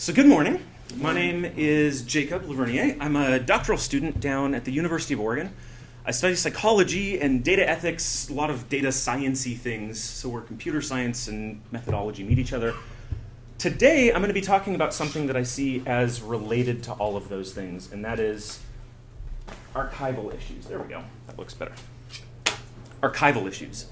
So good morning. My name is Jacob Lavernier. I'm a doctoral student down at the University of Oregon. I study psychology and data ethics, a lot of data science-y things, so where computer science and methodology meet each other. Today, I'm going to be talking about something that I see as related to all of those things, and that is archival issues. There we go. That looks better. Archival issues.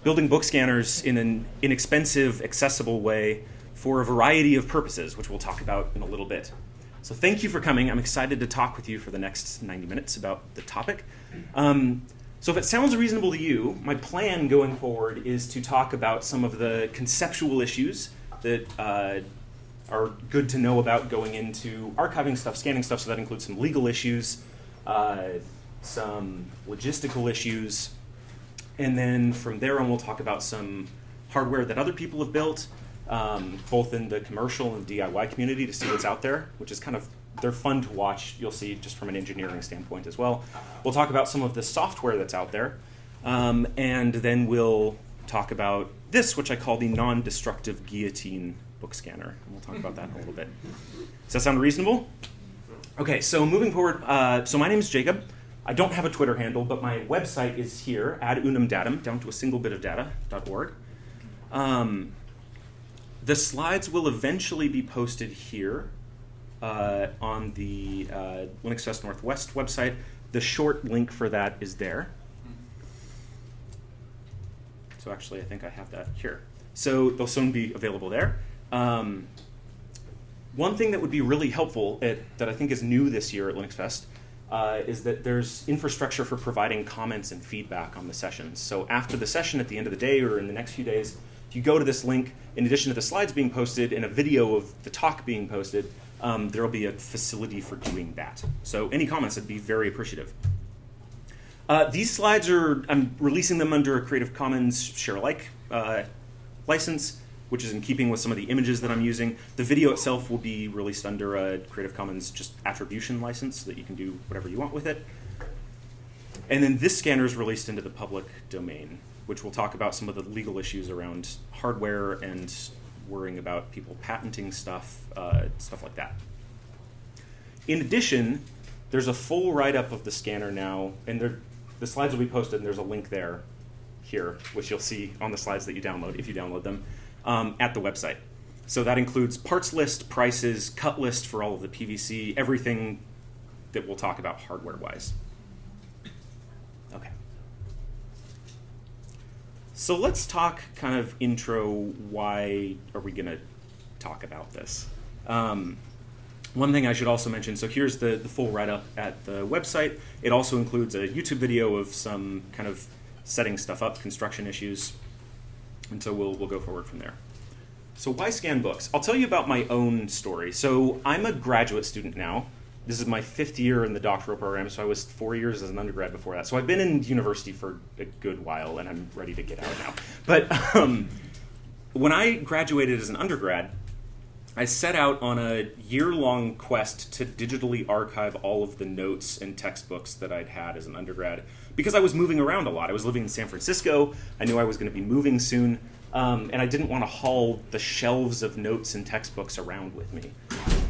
Building book scanners in an inexpensive, accessible way for a variety of purposes, which we'll talk about in a little bit. So thank you for coming. I'm excited to talk with you for the next 90 minutes about the topic. So if it sounds reasonable to you, my plan going forward is to talk about some of the conceptual issues that are good to know about going into archiving stuff, scanning stuff, so that includes some legal issues, some logistical issues, and then from there on we'll talk about some hardware that other people have built, both in the commercial and DIY community to see what's out there, which is they're fun to watch, you'll see, just from an engineering standpoint as well. We'll talk about some of the software that's out there, and then we'll talk about this, which I call the non-destructive guillotine book scanner, and we'll talk about that in a little bit. Does that sound reasonable? Okay, so moving forward, so my name is Jacob. I don't have a Twitter handle, but my website is here, ad unum datum, down to a single bit of data.org. The slides will eventually be posted here on the LinuxFest Northwest website. The short link for that is there. So actually, I think I have that here. So they'll soon be available there. One thing that would be really helpful that I think is new this year at LinuxFest is that there's infrastructure for providing comments and feedback on the sessions. So after the session, at the end of the day or in the next few days, if you go to this link, in addition to the slides being posted and a video of the talk being posted, there will be a facility for doing that. So any comments, I'd be very appreciative. These slides I'm releasing them under a Creative Commons share-alike license, which is in keeping with some of the images that I'm using. The video itself will be released under a Creative Commons just attribution license so that you can do whatever you want with it. And then this scanner is released into the public domain, which will talk about some of the legal issues around hardware and worrying about people patenting stuff, stuff like that. In addition, there's a full write-up of the scanner now, and the slides will be posted, and there's a link here, which you'll see on the slides that you download, if you download them, at the website. So that includes parts list, prices, cut list for all of the PVC, everything that we'll talk about hardware-wise. Okay. So let's talk kind of intro, why are we going to talk about this? One thing I should also mention, so here's the full write-up at the website. It also includes a YouTube video of some kind of setting stuff up, construction issues, and so we'll go forward from there. So why scan books? I'll tell you about my own story. So I'm a graduate student now. This is my 5th year in the doctoral program, so I was 4 years as an undergrad before that. So I've been in university for a good while, and I'm ready to get out now. But when I graduated as an undergrad, I set out on a year-long quest to digitally archive all of the notes and textbooks that I'd had as an undergrad, because I was moving around a lot. I was living in San Francisco. I knew I was going to be moving soon, and I didn't want to haul the shelves of notes and textbooks around with me.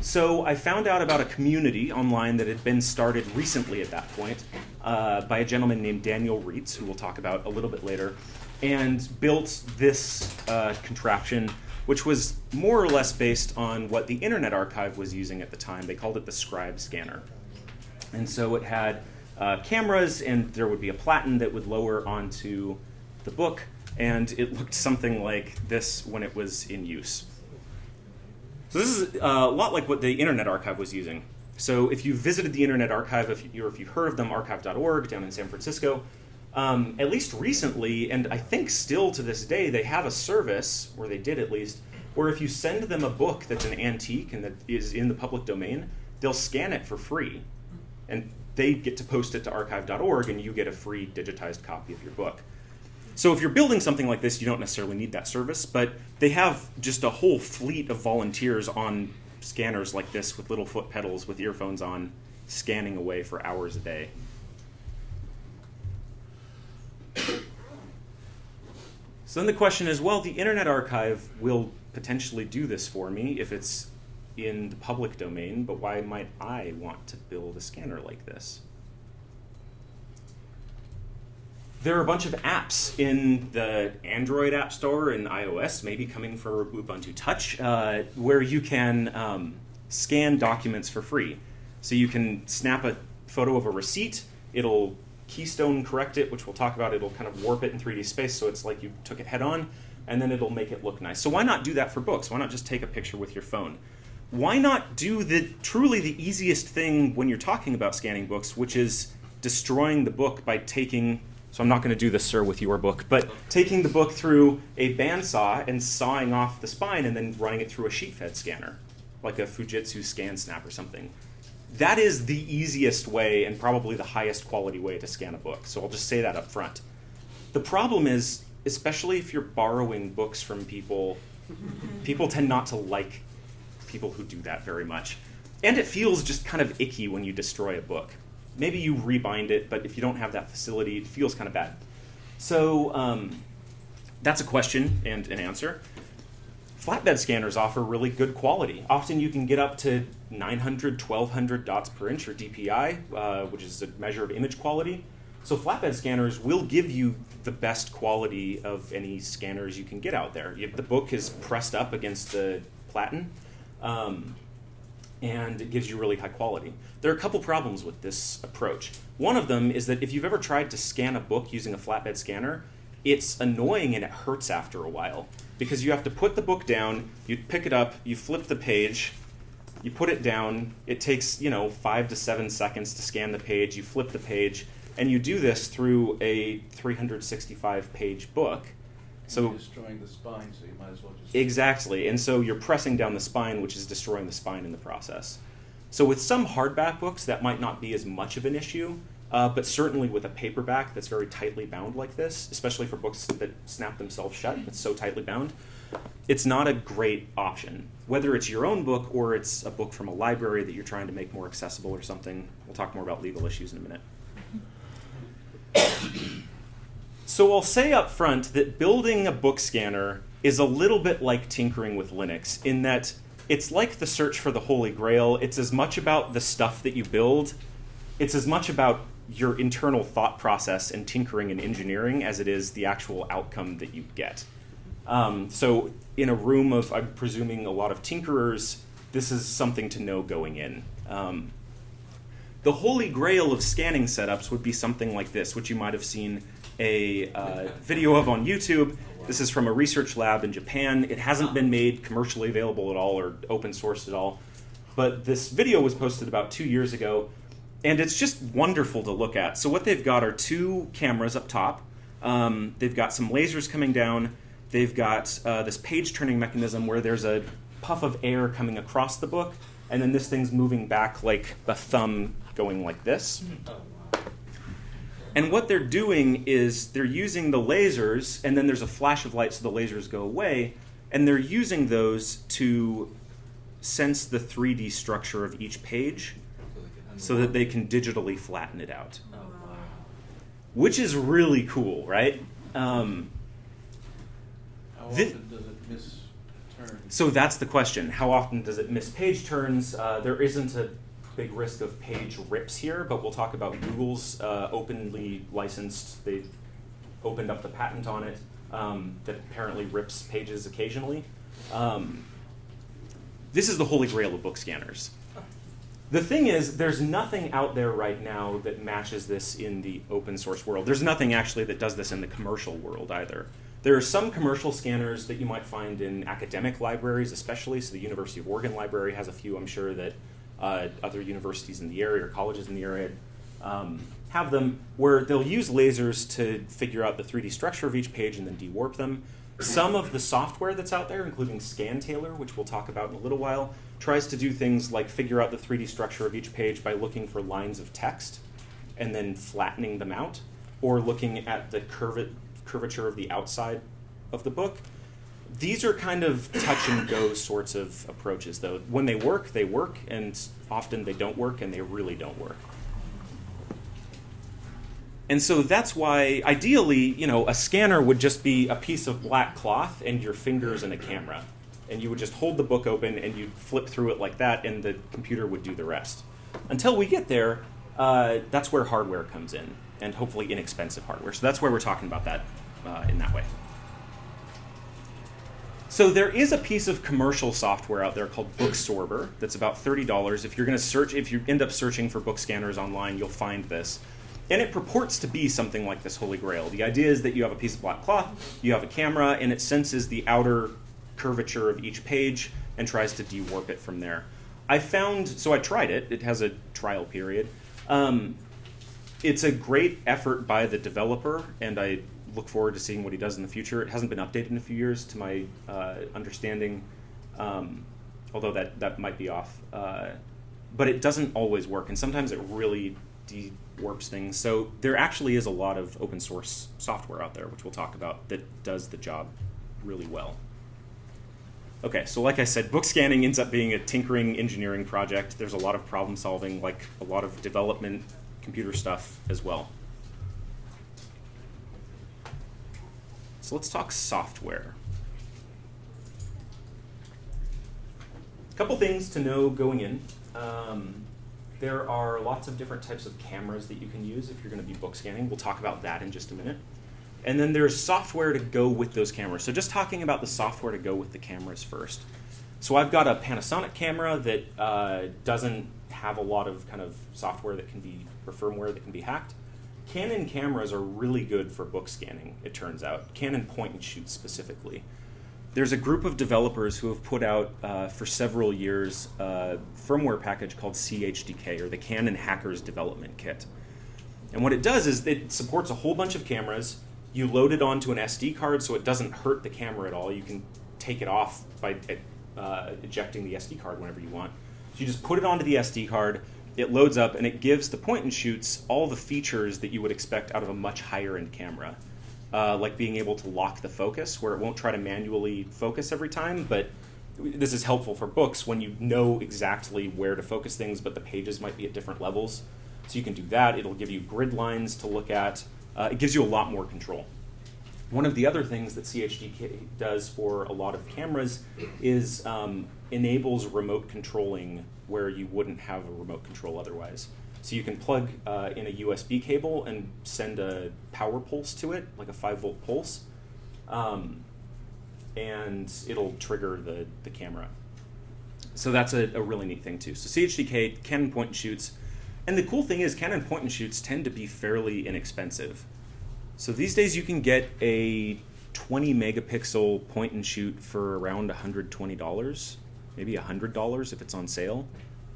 So I found out about a community online that had been started recently at that point by a gentleman named Daniel Reitz, who we'll talk about a little bit later, and built this contraption, which was more or less based on what the Internet Archive was using at the time. They called it the Scribe Scanner. And so it had cameras, and there would be a platen that would lower onto the book, and it looked something like this when it was in use. So this is a lot like what the Internet Archive was using. So if you visited the Internet Archive, if you've heard of them, archive.org down in San Francisco, at least recently, and I think still to this day, they have a service, or they did at least, where if you send them a book that's an antique and that is in the public domain, they'll scan it for free. And they get to post it to archive.org, and you get a free digitized copy of your book. So if you're building something like this, you don't necessarily need that service, but they have just a whole fleet of volunteers on scanners like this with little foot pedals with earphones on, scanning away for hours a day. So then the question is, well, the Internet Archive will potentially do this for me if it's in the public domain, but why might I want to build a scanner like this? There are a bunch of apps in the Android App Store and iOS, maybe coming for Ubuntu Touch, where you can scan documents for free. So you can snap a photo of a receipt, it'll keystone correct it, which we'll talk about, it'll kind of warp it in 3D space so it's like you took it head on, and then it'll make it look nice. So why not do that for books? Why not just take a picture with your phone? Why not do truly the easiest thing when you're talking about scanning books, which is destroying the book by taking, so I'm not going to do this, sir, with your book, but taking the book through a bandsaw and sawing off the spine and then running it through a sheet-fed scanner, like a Fujitsu ScanSnap or something. That is the easiest way and probably the highest quality way to scan a book, so I'll just say that up front. The problem is, especially if you're borrowing books from people, people tend not to like people who do that very much. And it feels just kind of icky when you destroy a book. Maybe you rebind it, but if you don't have that facility, it feels kind of bad. So that's a question and an answer. Flatbed scanners offer really good quality. Often you can get up to 900, 1200 dots per inch, or DPI, which is a measure of image quality. So flatbed scanners will give you the best quality of any scanners you can get out there. The book is pressed up against the platen, and it gives you really high quality. There are a couple problems with this approach. One of them is that if you've ever tried to scan a book using a flatbed scanner, it's annoying and it hurts after a while, because you have to put the book down, you pick it up, you flip the page, you put it down, it takes 5 to 7 seconds to scan the page, you flip the page, and you do this through a 365-page book. So you're destroying the spine, so you might as well just... Exactly, and so you're pressing down the spine, which is destroying the spine in the process. So with some hardback books, that might not be as much of an issue, but certainly with a paperback that's very tightly bound like this, especially for books that snap themselves shut, it's so tightly bound, it's not a great option. Whether it's your own book or it's a book from a library that you're trying to make more accessible or something. We'll talk more about legal issues in a minute. So I'll say up front that building a book scanner is a little bit like tinkering with Linux, in that it's like the search for the Holy Grail. It's as much about the stuff that you build, it's as much about your internal thought process and tinkering and engineering as it is the actual outcome that you get. So in a room of, I'm presuming, a lot of tinkerers, this is something to know going in. The Holy Grail of scanning setups would be something like this, which you might have seen a video of on YouTube. This is from a research lab in Japan. It hasn't been made commercially available at all or open sourced at all. But this video was posted about 2 years ago, and it's just wonderful to look at. So what they've got are 2 cameras up top. They've got some lasers coming down. They've got this page-turning mechanism where there's a puff of air coming across the book, and then this thing's moving back like a thumb going like this. And what they're doing is they're using the lasers, and then there's a flash of light so the lasers go away, and they're using those to sense the 3D structure of each page so that they can digitally flatten it out. Oh, wow. Which is really cool, right? How often does it miss turns? So that's the question. How often does it miss page turns? There isn't a big risk of page rips here, but we'll talk about Google's openly licensed. They opened up the patent on it that apparently rips pages occasionally. This is the holy grail of book scanners. The thing is, there's nothing out there right now that matches this in the open source world. There's nothing actually that does this in the commercial world either. There are some commercial scanners that you might find in academic libraries especially, so the University of Oregon Library has a few. I'm sure that other universities in the area or colleges in the area have them, where they'll use lasers to figure out the 3D structure of each page and then dewarp them. Some of the software that's out there, including ScanTailor, which we'll talk about in a little while, tries to do things like figure out the 3D structure of each page by looking for lines of text and then flattening them out, or looking at the curvature of the outside of the book. These are kind of touch and go sorts of approaches, though. When they work, and often they don't work, and they really don't work. And so that's why, ideally, a scanner would just be a piece of black cloth and your fingers and a camera. And you would just hold the book open and you'd flip through it like that, and the computer would do the rest. Until we get there, that's where hardware comes in, and hopefully inexpensive hardware. So that's where we're talking about that in that way. So there is a piece of commercial software out there called Booksorber that's about $30. If you're going to search, if you end up searching for book scanners online, you'll find this. And it purports to be something like this Holy Grail. The idea is that you have a piece of black cloth, you have a camera, and it senses the outer curvature of each page and tries to de-warp it from there. I tried it. It has a trial period. It's a great effort by the developer, and I look forward to seeing what he does in the future. It hasn't been updated in a few years, to my understanding, although that might be off. But it doesn't always work, and sometimes it really de-warps things. So there actually is a lot of open source software out there, which we'll talk about, that does the job really well. Okay, so like I said, book scanning ends up being a tinkering engineering project. There's a lot of problem solving, like a lot of development computer stuff as well. So let's talk software. A couple things to know going in. There are lots of different types of cameras that you can use if you're going to be book scanning. We'll talk about that in just a minute. And then there's software to go with those cameras. So just talking about the software to go with the cameras first. So I've got a Panasonic camera that doesn't have a lot of kind of software that can be, or firmware that can be hacked. Canon cameras are really good for book scanning, it turns out. Canon point and shoot specifically. There's a group of developers who have put out for several years a firmware package called CHDK, or the Canon Hackers Development Kit. And what it does is it supports a whole bunch of cameras. You load it onto an SD card so it doesn't hurt the camera at all. You can take it off by ejecting the SD card whenever you want. So you just put it onto the SD card, it loads up, and it gives the point and shoots all the features that you would expect out of a much higher end camera. Like being able to lock the focus, where it won't try to manually focus every time, but this is helpful for books when you know exactly where to focus things, but the pages might be at different levels. So you can do that. It'll give you grid lines to look at. It gives you a lot more control. One of the other things that CHDK does for a lot of cameras is enables remote controlling where you wouldn't have a remote control otherwise. So you can plug in a USB cable and send a power pulse to it, like a 5-volt pulse, and it'll trigger the camera. So that's a really neat thing too. So CHDK, Canon point and shoots, and the cool thing is Canon point and shoots tend to be fairly inexpensive. So these days you can get a 20 megapixel point and shoot for around $120, maybe $100 if it's on sale,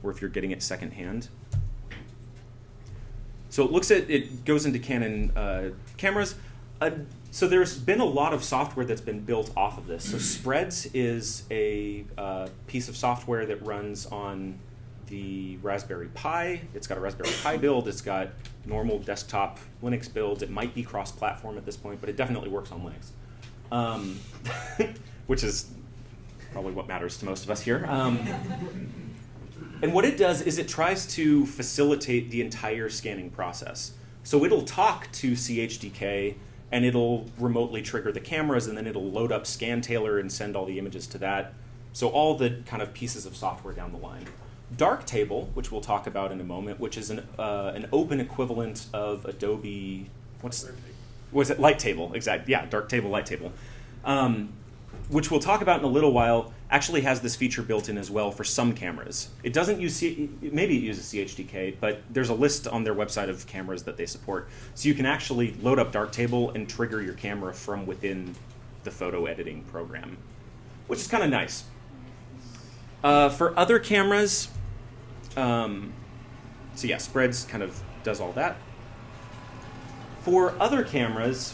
or if you're getting it secondhand. So it goes into Canon cameras. So there's been a lot of software that's been built off of this. So Spreads is a piece of software that runs on the Raspberry Pi. It's got a Raspberry Pi build. It's got normal desktop Linux builds. It might be cross-platform at this point, but it definitely works on Linux, which is probably what matters to most of us here. And what it does is it tries to facilitate the entire scanning process. So it'll talk to CHDK, and it'll remotely trigger the cameras, and then it'll load up ScanTailer and send all the images to that. So all the kind of pieces of software down the line. Darktable, which we'll talk about in a moment, which is an open equivalent of Adobe, was it Lighttable? Exactly, yeah, Darktable, Lighttable, which we'll talk about in a little while. Actually has this feature built in as well for some cameras. It doesn't use, maybe it uses CHDK, but there's a list on their website of cameras that they support. So you can actually load up Darktable and trigger your camera from within the photo editing program, which is kind of nice. For other cameras, so yeah, Spreads kind of does all that. For other cameras,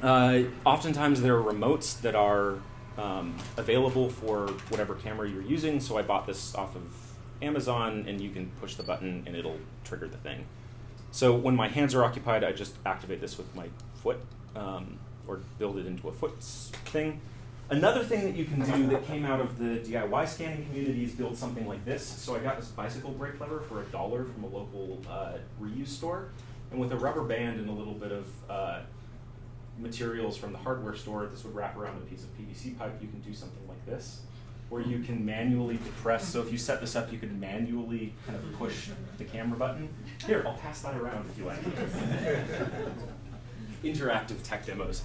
oftentimes there are remotes that are available for whatever camera you're using. So I bought this off of Amazon, and you can push the button and it'll trigger the thing. So when my hands are occupied, I just activate this with my foot, or build it into a foot thing. Another thing that you can do that came out of the DIY scanning community is build something like this. So I got this bicycle brake lever for $1 from a local reuse store. And with a rubber band and a little bit of materials from the hardware store, this would wrap around a piece of PVC pipe. You can do something like this, where you can manually depress. So if you set this up, you can manually kind of push the camera button. Here, I'll pass that around if you like. Interactive tech demos.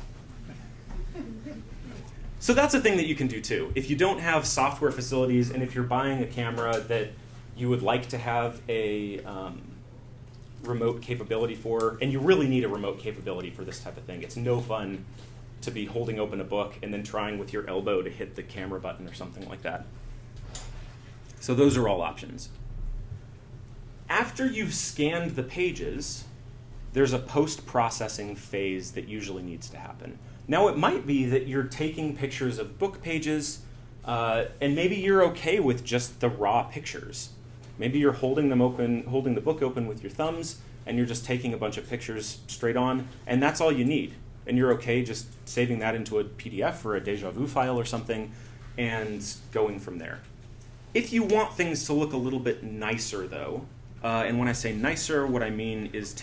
So that's a thing that you can do too. If you don't have software facilities, and if you're buying a camera that you would like to have a remote capability for, and you really need a remote capability for this type of thing. It's no fun to be holding open a book and then trying with your elbow to hit the camera button or something like that. So those are all options. After you've scanned the pages, there's a post-processing phase that usually needs to happen. Now it might be that you're taking pictures of book pages, and maybe you're okay with just the raw pictures. Maybe you're holding the book open with your thumbs, and you're just taking a bunch of pictures straight on, and that's all you need. And you're okay just saving that into a PDF or a DJVU file or something, and going from there. If you want things to look a little bit nicer, though, and when I say nicer, what I mean is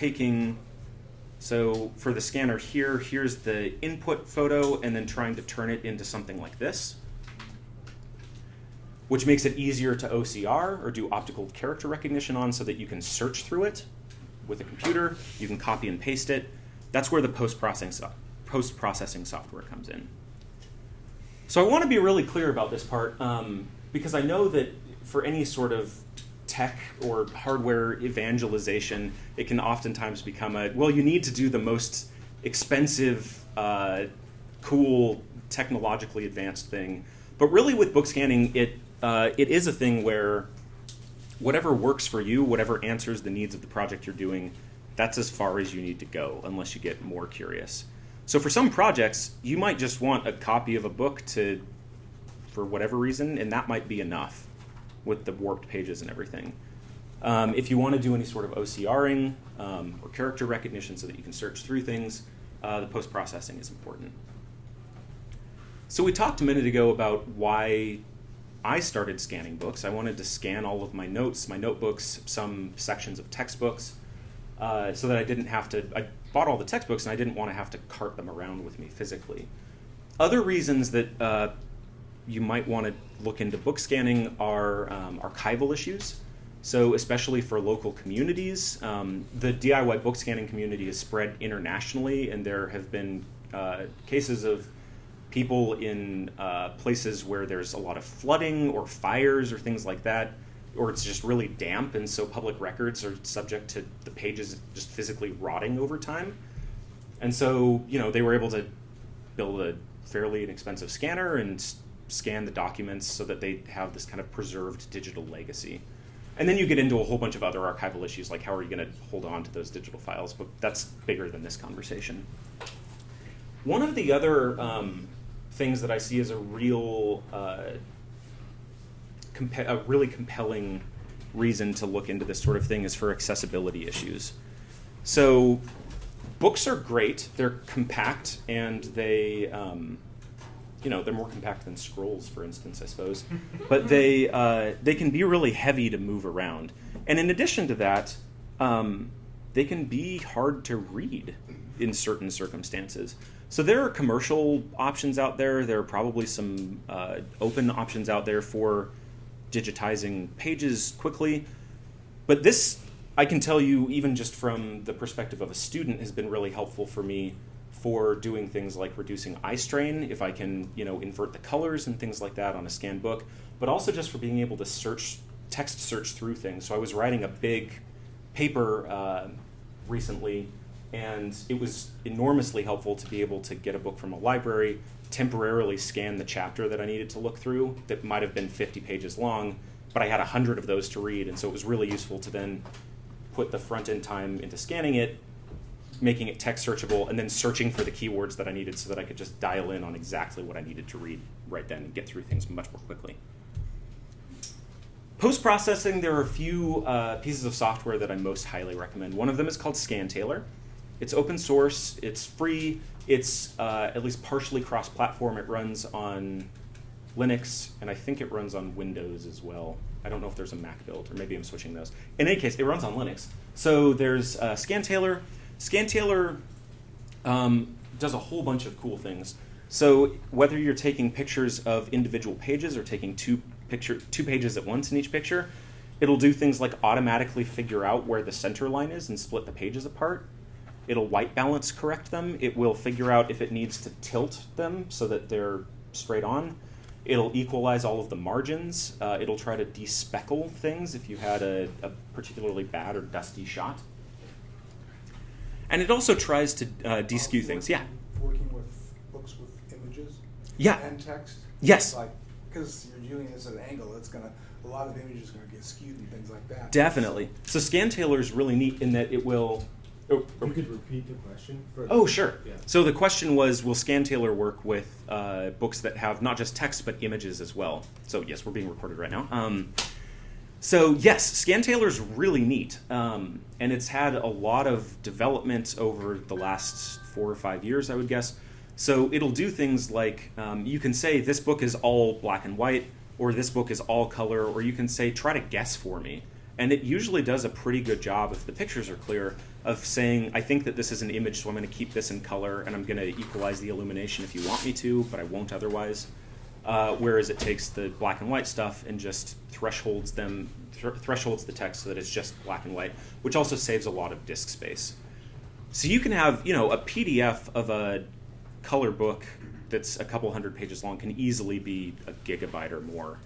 so for the scanner here, here's the input photo, and then trying to turn it into something like this, which makes it easier to OCR or do optical character recognition on so that you can search through it with a computer. You can copy and paste it. That's where the post-processing software comes in. So I want to be really clear about this part because I know that for any sort of tech or hardware evangelization, it can oftentimes become you need to do the most expensive, cool, technologically advanced thing. But really with book scanning, it is a thing where whatever works for you, whatever answers the needs of the project you're doing, that's as far as you need to go, unless you get more curious. So for some projects, you might just want a copy of a book for whatever reason, and that might be enough with the warped pages and everything. If you want to do any sort of OCRing or character recognition so that you can search through things, the post-processing is important. So we talked a minute ago about why I started scanning books. I wanted to scan all of my notes, my notebooks, some sections of textbooks, so that I bought all the textbooks and I didn't want to have to cart them around with me physically. Other reasons that you might want to look into book scanning are archival issues. So especially for local communities, the DIY book scanning community is spread internationally, and there have been cases of people in places where there's a lot of flooding or fires or things like that, or it's just really damp, and so public records are subject to the pages just physically rotting over time. And so, they were able to build a fairly inexpensive scanner and scan the documents so that they have this kind of preserved digital legacy. And then you get into a whole bunch of other archival issues, like how are you going to hold on to those digital files, but that's bigger than this conversation. One of the other things that I see as a really compelling reason to look into this sort of thing is for accessibility issues. So books are great. They're compact, and they're more compact than scrolls, for instance, I suppose. But they can be really heavy to move around. And in addition to that, they can be hard to read in certain circumstances. So there are commercial options out there. There are probably some open options out there for digitizing pages quickly. But this, I can tell you, even just from the perspective of a student, has been really helpful for me for doing things like reducing eye strain, if I can, invert the colors and things like that on a scanned book, but also just for being able to text search through things. So I was writing a big paper recently, and it was enormously helpful to be able to get a book from a library, temporarily scan the chapter that I needed to look through that might have been 50 pages long, but I had 100 of those to read, and so it was really useful to then put the front-end time into scanning it, making it text searchable, and then searching for the keywords that I needed so that I could just dial in on exactly what I needed to read right then and get through things much more quickly. Post-processing, there are a few pieces of software that I most highly recommend. One of them is called ScanTailor. It's open source, it's free, it's at least partially cross-platform. It runs on Linux, and I think it runs on Windows as well. I don't know if there's a Mac build, or maybe I'm switching those. In any case, it runs on Linux. So there's ScanTailor. ScanTailor does a whole bunch of cool things. So whether you're taking pictures of individual pages or taking two pages at once in each picture, it'll do things like automatically figure out where the center line is and split the pages apart. It'll white balance correct them. It will figure out if it needs to tilt them so that they're straight on. It'll equalize all of the margins. It'll try to despeckle things if you had a particularly bad or dusty shot. And it also tries to deskew things. Yeah. Working with books with images. Yeah. And text. Yes. Like, because you're doing this at an angle, a lot of images are going to get skewed and things like that. Definitely. So ScanTailer is really neat in that it will. You could repeat the question? Oh, sure. Yeah. So the question was, will ScanTailer work with books that have not just text but images as well? So yes, we're being recorded right now. So yes, ScanTailer is really neat, and it's had a lot of development over the last 4 or 5 years, I would guess. So it'll do things like you can say this book is all black and white, or this book is all color, or you can say try to guess for me. And it usually does a pretty good job, if the pictures are clear, of saying, I think that this is an image, so I'm going to keep this in color, and I'm going to equalize the illumination if you want me to, but I won't otherwise. Whereas it takes the black and white stuff and just thresholds the text so that it's just black and white, which also saves a lot of disk space. So you can have, a PDF of a color book that's a couple hundred pages long can easily be a gigabyte or more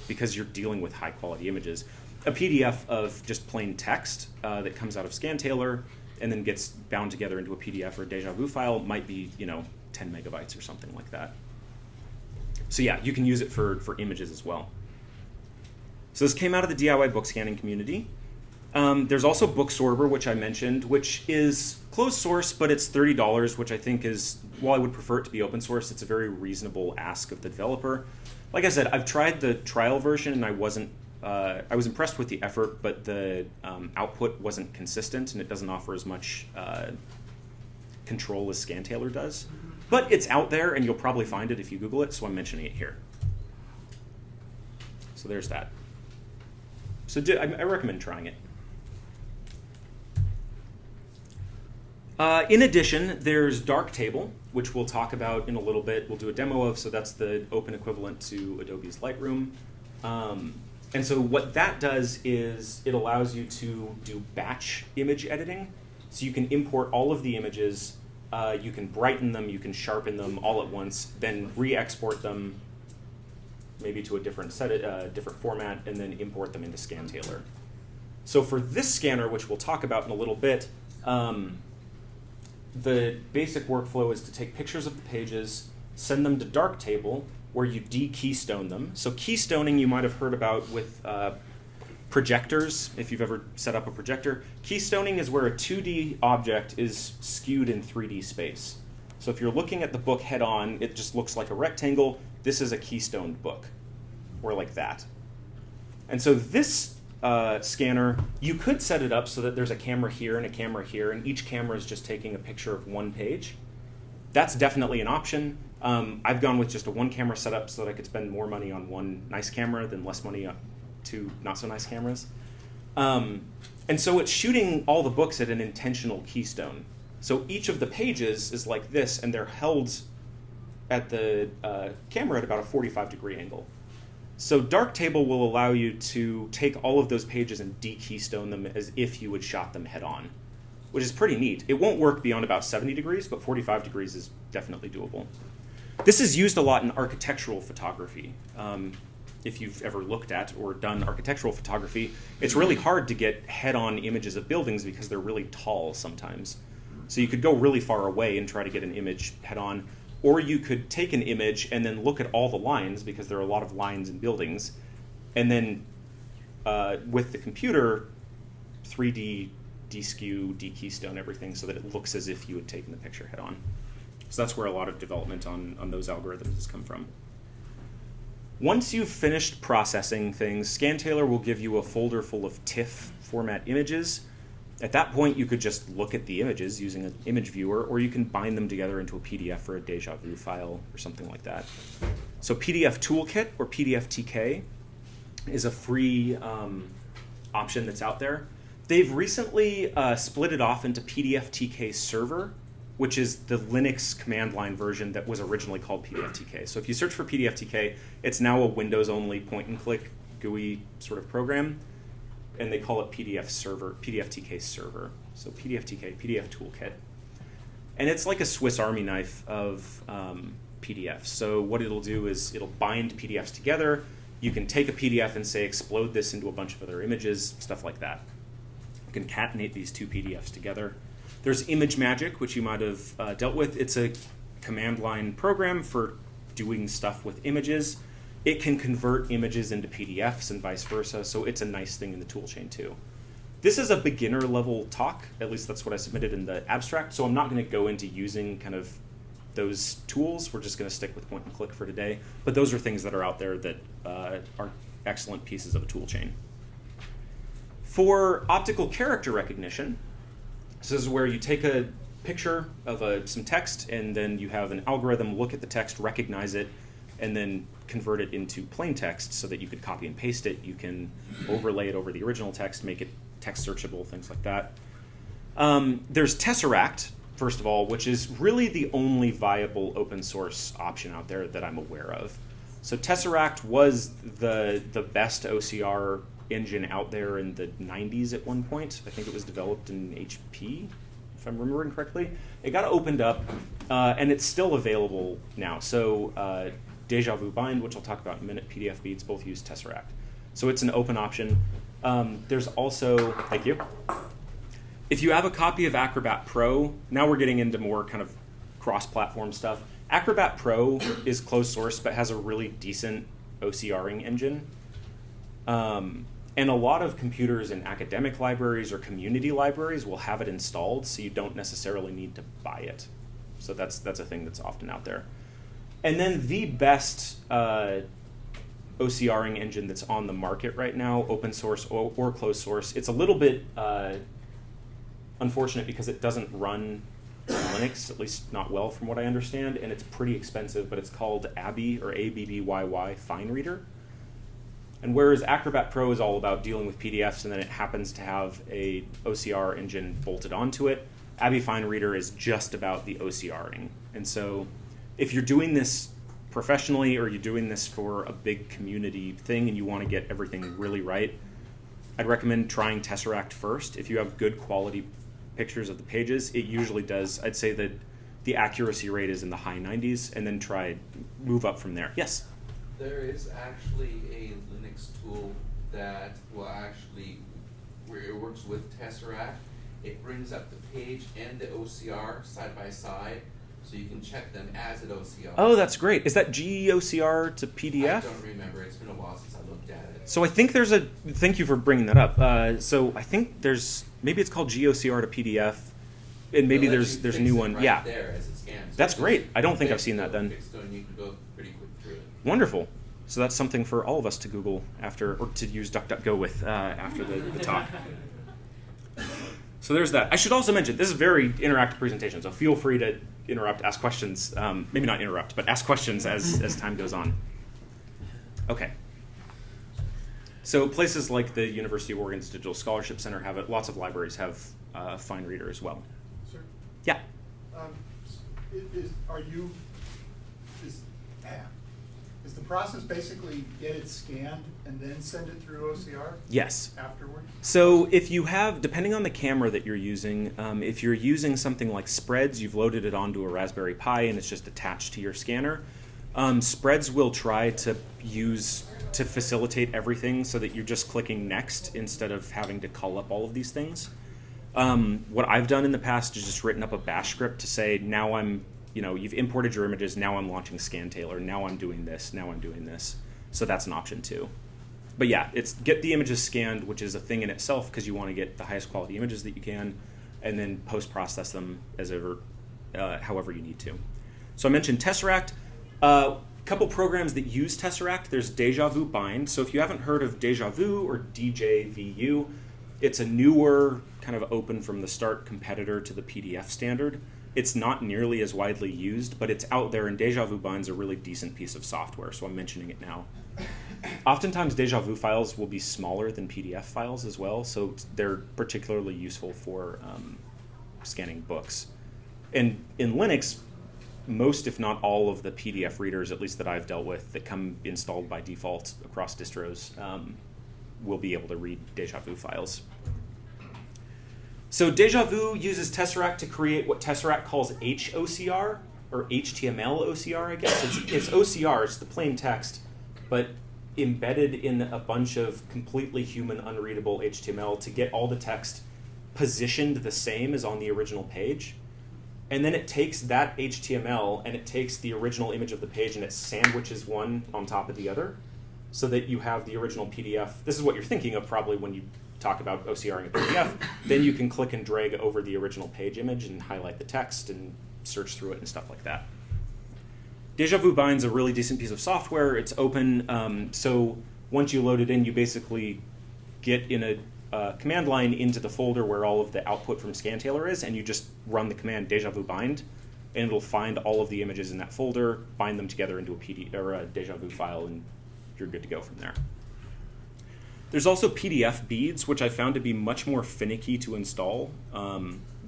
because you're dealing with high quality images. A PDF of just plain text that comes out of ScanTailer and then gets bound together into a PDF or a DJVU file might be, 10 megabytes or something like that. So yeah, you can use it for images as well. So this came out of the DIY book scanning community. There's also Booksorber, which I mentioned, which is closed source, but it's $30, which I think is, while I would prefer it to be open source, it's a very reasonable ask of the developer. Like I said, I've tried the trial version and I was impressed with the effort, but the output wasn't consistent and it doesn't offer as much control as ScanTailer does. But it's out there and you'll probably find it if you Google it, so I'm mentioning it here. So there's that. So I recommend trying it. In addition, there's Darktable, which we'll talk about in a little bit. We'll do a demo of, so that's the open equivalent to Adobe's Lightroom. And so what that does is it allows you to do batch image editing. So you can import all of the images, you can brighten them, you can sharpen them all at once, then re-export them maybe to a different format, and then import them into ScanTailer. So for this scanner, which we'll talk about in a little bit, the basic workflow is to take pictures of the pages, send them to Darktable, where you de-keystone them. So keystoning you might have heard about with projectors, if you've ever set up a projector. Keystoning is where a 2D object is skewed in 3D space. So if you're looking at the book head-on, it just looks like a rectangle. This is a keystoned book, or like that. And so this scanner, you could set it up so that there's a camera here and a camera here, and each camera is just taking a picture of one page. That's definitely an option. I've gone with just a one camera setup so that I could spend more money on one nice camera than less money on two not so nice cameras. And so it's shooting all the books at an intentional keystone. So each of the pages is like this, and they're held at the camera at about a 45-degree angle. So Darktable will allow you to take all of those pages and de-keystone them as if you would shot them head-on, which is pretty neat. It won't work beyond about 70 degrees, but 45 degrees is definitely doable. This is used a lot in architectural photography. If you've ever looked at or done architectural photography, it's really hard to get head-on images of buildings because they're really tall sometimes. So you could go really far away and try to get an image head-on, or you could take an image and then look at all the lines, because there are a lot of lines in buildings, and then with the computer, 3D deskew, de-keystone everything so that it looks as if you had taken the picture head-on. So that's where a lot of development on those algorithms has come from. Once you've finished processing things, ScanTailer will give you a folder full of TIFF format images. At that point, you could just look at the images using an image viewer, or you can bind them together into a PDF or a DJVU file or something like that. So PDF Toolkit, or PDF-TK, is a free option that's out there. They've recently split it off into PDF-TK Server which is the Linux command line version that was originally called PDFTK. So if you search for PDFTK, it's now a Windows-only point-and-click GUI sort of program, and they call it PDFTK server. So PDFTK, PDF Toolkit. And it's like a Swiss Army knife of PDFs. So what it'll do is it'll bind PDFs together. You can take a PDF and say, explode this into a bunch of other images, stuff like that. You concatenate these two PDFs together. There's ImageMagick, which you might have dealt with. It's a command line program for doing stuff with images. It can convert images into PDFs and vice versa, so it's a nice thing in the toolchain too. This is a beginner level talk, at least that's what I submitted in the abstract, so I'm not going to go into using kind of those tools. We're just going to stick with point and click for today, but those are things that are out there that are excellent pieces of a toolchain. For optical character recognition, this is where you take a picture of some text and then you have an algorithm look at the text, recognize it, and then convert it into plain text so that you could copy and paste it. You can overlay it over the original text, make it text searchable, things like that. There's Tesseract, first of all, which is really the only viable open source option out there that I'm aware of. So Tesseract was the best OCR engine out there in the 90s at one point. I think it was developed in HP, if I'm remembering correctly. It got opened up, and it's still available now. So DJVU Bind, which I'll talk about in a minute, PDF Beats, both use Tesseract. So it's an open option. There's also, thank you. If you have a copy of Acrobat Pro, now we're getting into more kind of cross-platform stuff. Acrobat Pro is closed source, but has a really decent OCRing engine. And a lot of computers in academic libraries or community libraries will have it installed, so you don't necessarily need to buy it. So that's a thing that's often out there. And then the best OCRing engine that's on the market right now, open source or closed source, it's a little bit unfortunate because it doesn't run on Linux, at least not well from what I understand, and it's pretty expensive, but it's called Abby, or ABBYY FineReader. And whereas Acrobat Pro is all about dealing with PDFs and then it happens to have a OCR engine bolted onto it, Abby FineReader is just about the OCRing. And so if you're doing this professionally or you're doing this for a big community thing and you want to get everything really right, I'd recommend trying Tesseract first. If you have good quality pictures of the pages, it usually does. I'd say that the accuracy rate is in the high 90s, and then move up from there. Yes? There is actually a Linux tool that will where it works with Tesseract. It brings up the page and the OCR side by side, so you can check them as an OCR. Oh, that's great. Is that GOCR to PDF? I don't remember. It's been a while since I looked at it. So I think there's thank you for bringing that up. So I think maybe it's called GOCR to PDF, and maybe there's a new one. Right Yeah. there as it scans. That's great. I don't think I've seen that done. You can go pretty quick through it. Wonderful. So that's something for all of us to Google or to use DuckDuckGo with after the talk. So there's that. I should also mention, this is a very interactive presentation, so feel free to interrupt, ask questions. Maybe not interrupt, but ask questions as time goes on. Okay. So places like the University of Oregon's Digital Scholarship Center have it. Lots of libraries have FineReader as well. Sir? Yeah. Is the process basically get it scanned and then send it through OCR? Yes. Afterward? So if you have, depending on the camera that you're using, if you're using something like Spreads, you've loaded it onto a Raspberry Pi and it's just attached to your scanner. Spreads will try to facilitate everything so that you're just clicking next instead of having to call up all of these things. What I've done in the past is just written up a bash script to say, now you've imported your images, now I'm launching ScanTailer, now I'm doing this, now I'm doing this. So that's an option too. But yeah, it's get the images scanned, which is a thing in itself because you want to get the highest quality images that you can, and then post-process them however you need to. So I mentioned Tesseract. A couple programs that use Tesseract, there's DJVU Bind. So if you haven't heard of DJVU or DJVU, it's a newer, kind of open from the start competitor to the PDF standard. It's not nearly as widely used, but it's out there, and DJVU Bind's a really decent piece of software, so I'm mentioning it now. Oftentimes, DJVU files will be smaller than PDF files as well, so they're particularly useful for scanning books. And in Linux, most, if not all, of the PDF readers, at least that I've dealt with, that come installed by default across distros, will be able to read DJVU files. So DJVU uses Tesseract to create what Tesseract calls HOCR, or HTML OCR, I guess. It's OCR, it's the plain text, but embedded in a bunch of completely human unreadable HTML to get all the text positioned the same as on the original page. And then it takes that HTML and it takes the original image of the page and it sandwiches one on top of the other so that you have the original PDF. This is what you're thinking of probably when you talk about OCRing a PDF. Then you can click and drag over the original page image and highlight the text and search through it and stuff like that. DJVU Bind's a really decent piece of software. It's open, so once you load it in, you basically get in a command line into the folder where all of the output from Scantailor is, and you just run the command DJVU bind, and it'll find all of the images in that folder, bind them together into a PDF or a DJVU file, and you're good to go from there. There's also PDF beads, which I found to be much more finicky to install,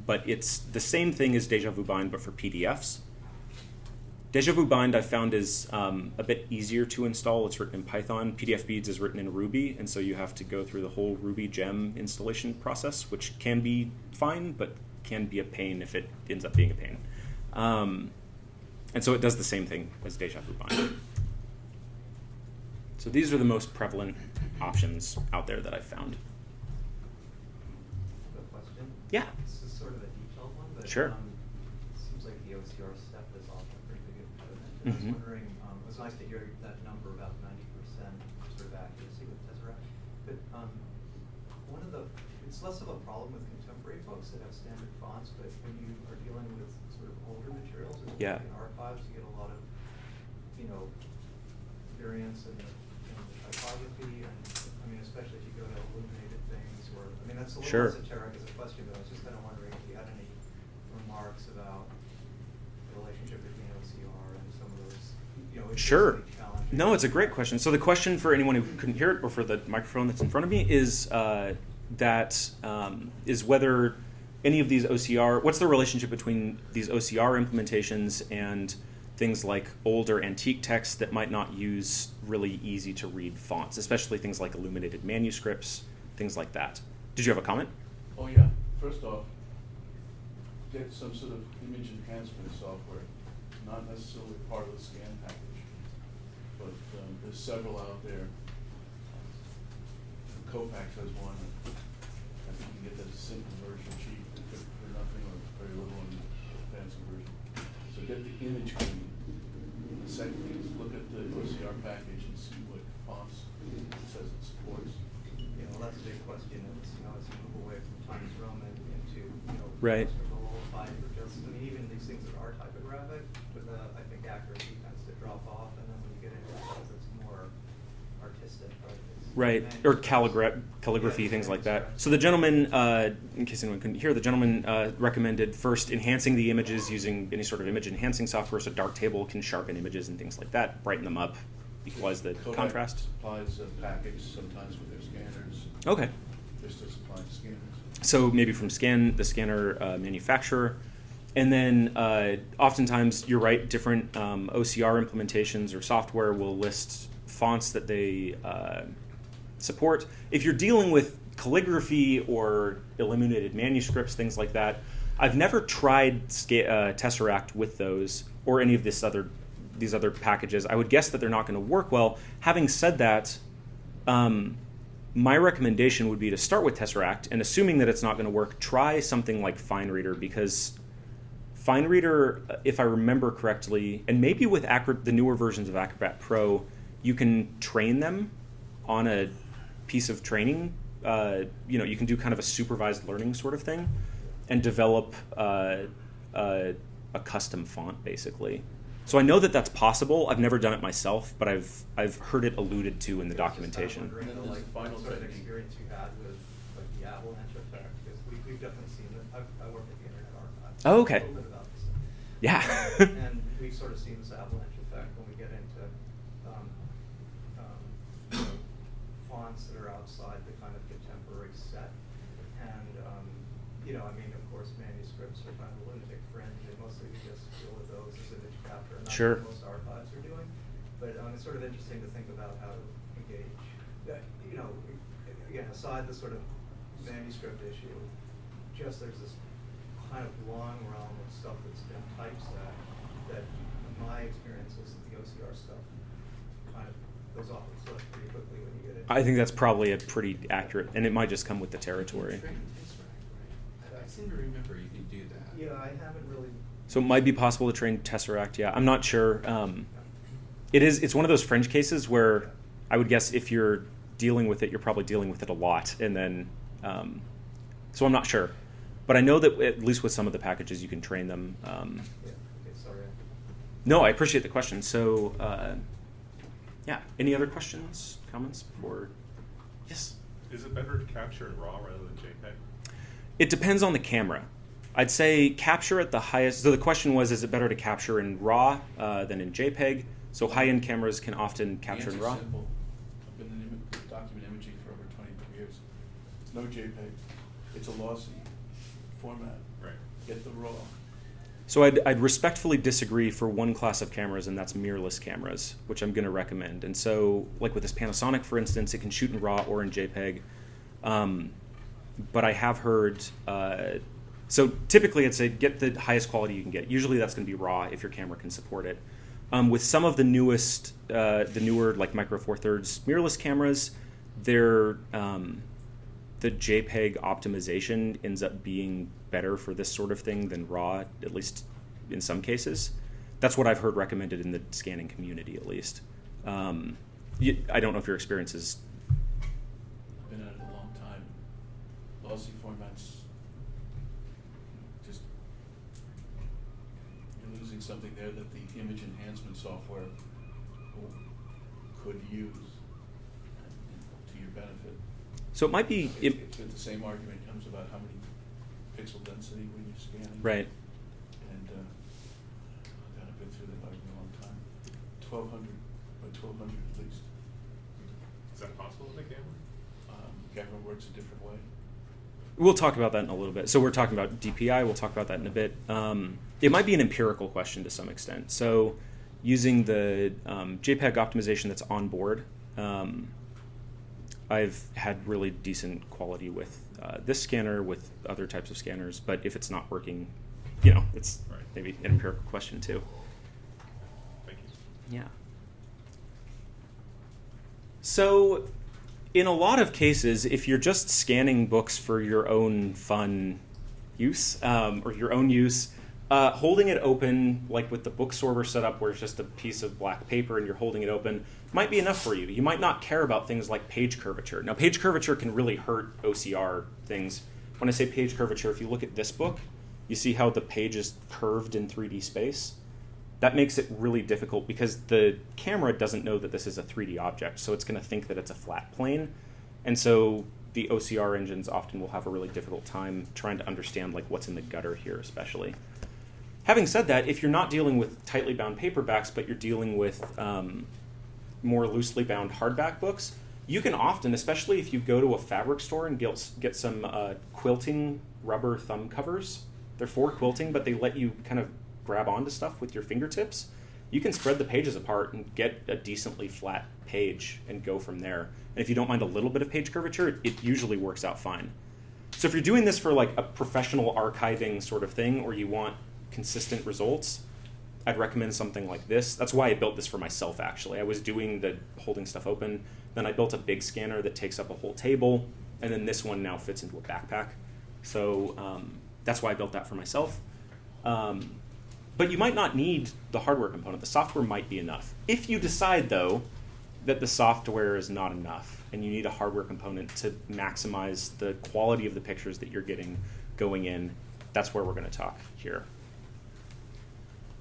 but it's the same thing as DJVU bind, but for PDFs. DJVU bind I found is a bit easier to install. It's written in Python. PDF beads is written in Ruby, and so you have to go through the whole Ruby gem installation process, which can be fine, but can be a pain if it ends up being a pain. And so it does the same thing as DJVU bind. So these are the most prevalent options out there that I've found. A question? Yeah. This is sort of a detailed one, but Sure. it seems like the OCR step is often a pretty big improvement. I was Mhm. wondering, it was nice to hear that number about 90% sort of accuracy with Tesseract. But it's less of a problem with contemporary books that have standard fonts, but when you are dealing with sort of older materials, or Yeah. in archives, you get a lot of, variance in the typography, and I mean, especially if you go to illuminated things, or that's a little Sure. esoteric as a question, but I was just kind of wondering if you had any remarks about the relationship between OCR and some of those, Sure. increasingly challenging. No, it's a great question. So the question for anyone who couldn't hear it, or for the microphone that's in front of me, is is whether any of these OCR, what's the relationship between these OCR implementations and things like older antique texts that might not use really easy to read fonts, especially things like illuminated manuscripts, things like that. Did you have a comment? Oh, yeah. First off, get some sort of image enhancement software, not necessarily part of the scan package, but there's several out there. Kofax has one. I think you can get that simple version cheap for nothing, or very little, and a fancy version. So get the image clean. The second thing is look at the OCR package and see what fonts it says it supports. That's a big question. It's a move away from Times Roman into, Right. or just, even these things that are typographic, but I think accuracy tends to drop off, and then when you get into stuff that's more artistic, Right, or calligraphy, things like that. So the gentleman, in case anyone couldn't hear, the gentleman recommended first enhancing the images using any sort of image enhancing software, so Darktable can sharpen images and things like that, brighten them up, equalize the Kodak contrast. supplies a package sometimes with their scanners. Okay. Vista supplies scanners. So maybe from the scanner manufacturer. And then oftentimes, you're right, different OCR implementations or software will list fonts that they support. If you're dealing with calligraphy or illuminated manuscripts, things like that, I've never tried Tesseract with those or any of these other packages. I would guess that they're not going to work well. Having said that, my recommendation would be to start with Tesseract, and assuming that it's not going to work, try something like FineReader, because FineReader, if I remember correctly, and maybe with the newer versions of Acrobat Pro, you can train them on a piece of training. You can do kind of a supervised learning sort of thing, and develop a custom font, basically. So I know that that's possible. I've never done it myself, but I've heard it alluded to in the documentation. And then there's the final what sort of technique. experience you had with the avalanche effect, because we've definitely seen it. I work at the Internet Archive. Oh, okay. A little bit about this. Yeah. And we've sort of seen this avalanche effect when we get into fonts that are outside the kind of contemporary set. And I mean, of course, manuscripts are kind of a lunatic fringe, and mostly we just deal with those as image capture, and that's Sure. what most archives are doing. But it's sort of interesting to think about how to engage. Again, aside the sort of manuscript issue, just there's this kind of long realm of stuff that's been typeset that, in my experience, is that the OCR stuff kind of goes off a cliff pretty quickly when you get it. I think that's probably a pretty accurate, and it might just come with the territory. Train Tesseract, right? I seem to remember you can do that. Yeah, I haven't really. So it might be possible to train Tesseract. Yeah, I'm not sure. It's one of those fringe cases where I would guess if you're dealing with it, you're probably dealing with it a lot, and then so I'm not sure, but I know that at least with some of the packages you can train them. Yeah. Okay. Sorry. No, I appreciate the question. So yeah, any other questions, comments before? Yes. Is it better to capture in RAW rather than JPEG? It depends on the camera. I'd say capture at the highest. So the question was, is it better to capture in RAW than in JPEG? So high-end cameras can often capture in The RAW. answer's simple. I've been in document imaging for over 25 years. It's no JPEG. It's a lossy format. Right. Get the RAW. So I'd respectfully disagree for one class of cameras, and that's mirrorless cameras, which I'm going to recommend. And so, like with this Panasonic, for instance, it can shoot in RAW or in JPEG. But I have heard, so typically I'd say get the highest quality you can get. Usually that's going to be RAW if your camera can support it. With some of the newer like Micro Four Thirds mirrorless cameras, the JPEG optimization ends up being better for this sort of thing than RAW, at least in some cases. That's what I've heard recommended in the scanning community, at least. I don't know if your experience is. I've been at it a long time. Lossy formats, just you're losing something there that the image enhancement software could use to your benefit. So it might be. The same argument comes about how many pixel density when you're scanning. Right. And I've been through that argument a long time. 1200 by 1200 at least. Is that possible with a camera? Camera works a different way. We'll talk about that in a little bit. So we're talking about DPI. We'll talk about that in a bit. It might be an empirical question to some extent. So using the JPEG optimization that's on board, I've had really decent quality with this scanner, with other types of scanners. But if it's not working, it's Right. maybe an empirical question too. Thank you. Yeah. So in a lot of cases, if you're just scanning books for your own fun use or your own use, holding it open, like with the booksorber setup where it's just a piece of black paper and you're holding it open, might be enough for you. You might not care about things like page curvature. Now, page curvature can really hurt OCR things. When I say page curvature, if you look at this book, you see how the page is curved in 3D space? That makes it really difficult because the camera doesn't know that this is a 3D object, so it's going to think that it's a flat plane. And so the OCR engines often will have a really difficult time trying to understand like what's in the gutter here especially. Having said that, if you're not dealing with tightly bound paperbacks, but you're dealing with more loosely bound hardback books, you can often, especially if you go to a fabric store and get some quilting rubber thumb covers, they're for quilting, but they let you kind of grab onto stuff with your fingertips. You can spread the pages apart and get a decently flat page and go from there. And if you don't mind a little bit of page curvature, it usually works out fine. So if you're doing this for like a professional archiving sort of thing, or you want consistent results, I'd recommend something like this. That's why I built this for myself, actually. I was doing the holding stuff open. Then I built a big scanner that takes up a whole table. And then this one now fits into a backpack. So that's why I built that for myself. But you might not need the hardware component. The software might be enough. If you decide, though, that the software is not enough and you need a hardware component to maximize the quality of the pictures that you're getting going in, that's where we're going to talk here.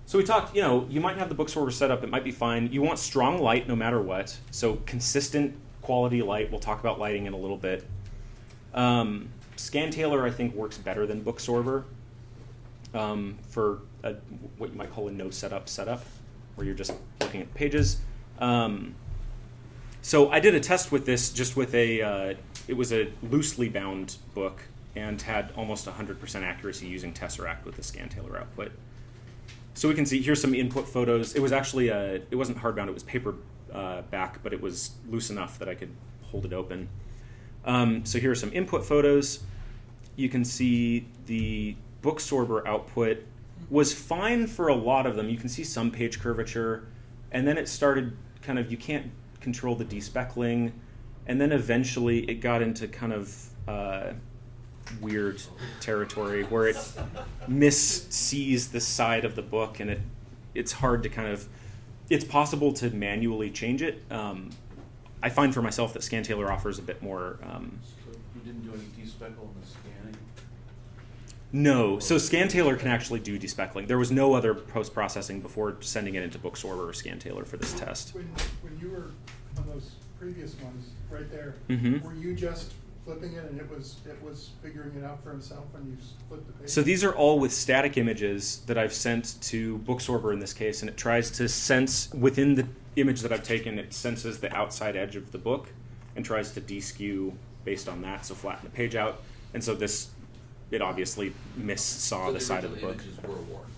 So we talked, you might have the booksorber set up. It might be fine. You want strong light no matter what. So consistent quality light. We'll talk about lighting in a little bit. Scantailor, I think, works better than booksorber for what you might call a no setup, where you're just looking at pages. So I did a test with this just with it was a loosely bound book, and had almost 100% accuracy using Tesseract with the Scantailor output. So we can see here's some input photos. It was actually it wasn't hardbound, it was paper back, but it was loose enough that I could hold it open. So here are some input photos. You can see the booksorber output was fine for a lot of them. You can see some page curvature, and then it started kind of, you can't control the despeckling, and then eventually it got into kind of weird territory where it missees the side of the book, and it's hard to kind of, it's possible to manually change it. I find for myself that Scantailor offers a bit more. So you didn't do any despeckle in the scanning? No, so Scantailor can actually do despeckling. There was no other post-processing before sending it into booksorber or Scantailor for this test. When you were on those previous ones, right there, Mhm. were you just flipping it and it was figuring it out for himself and you flipped the page? So these are all with static images that I've sent to booksorber in this case, and it tries to sense within the image that I've taken, it senses the outside edge of the book and tries to deskew based on that, so flatten the page out. And so this, it obviously missaw So the side of the book. images were warped.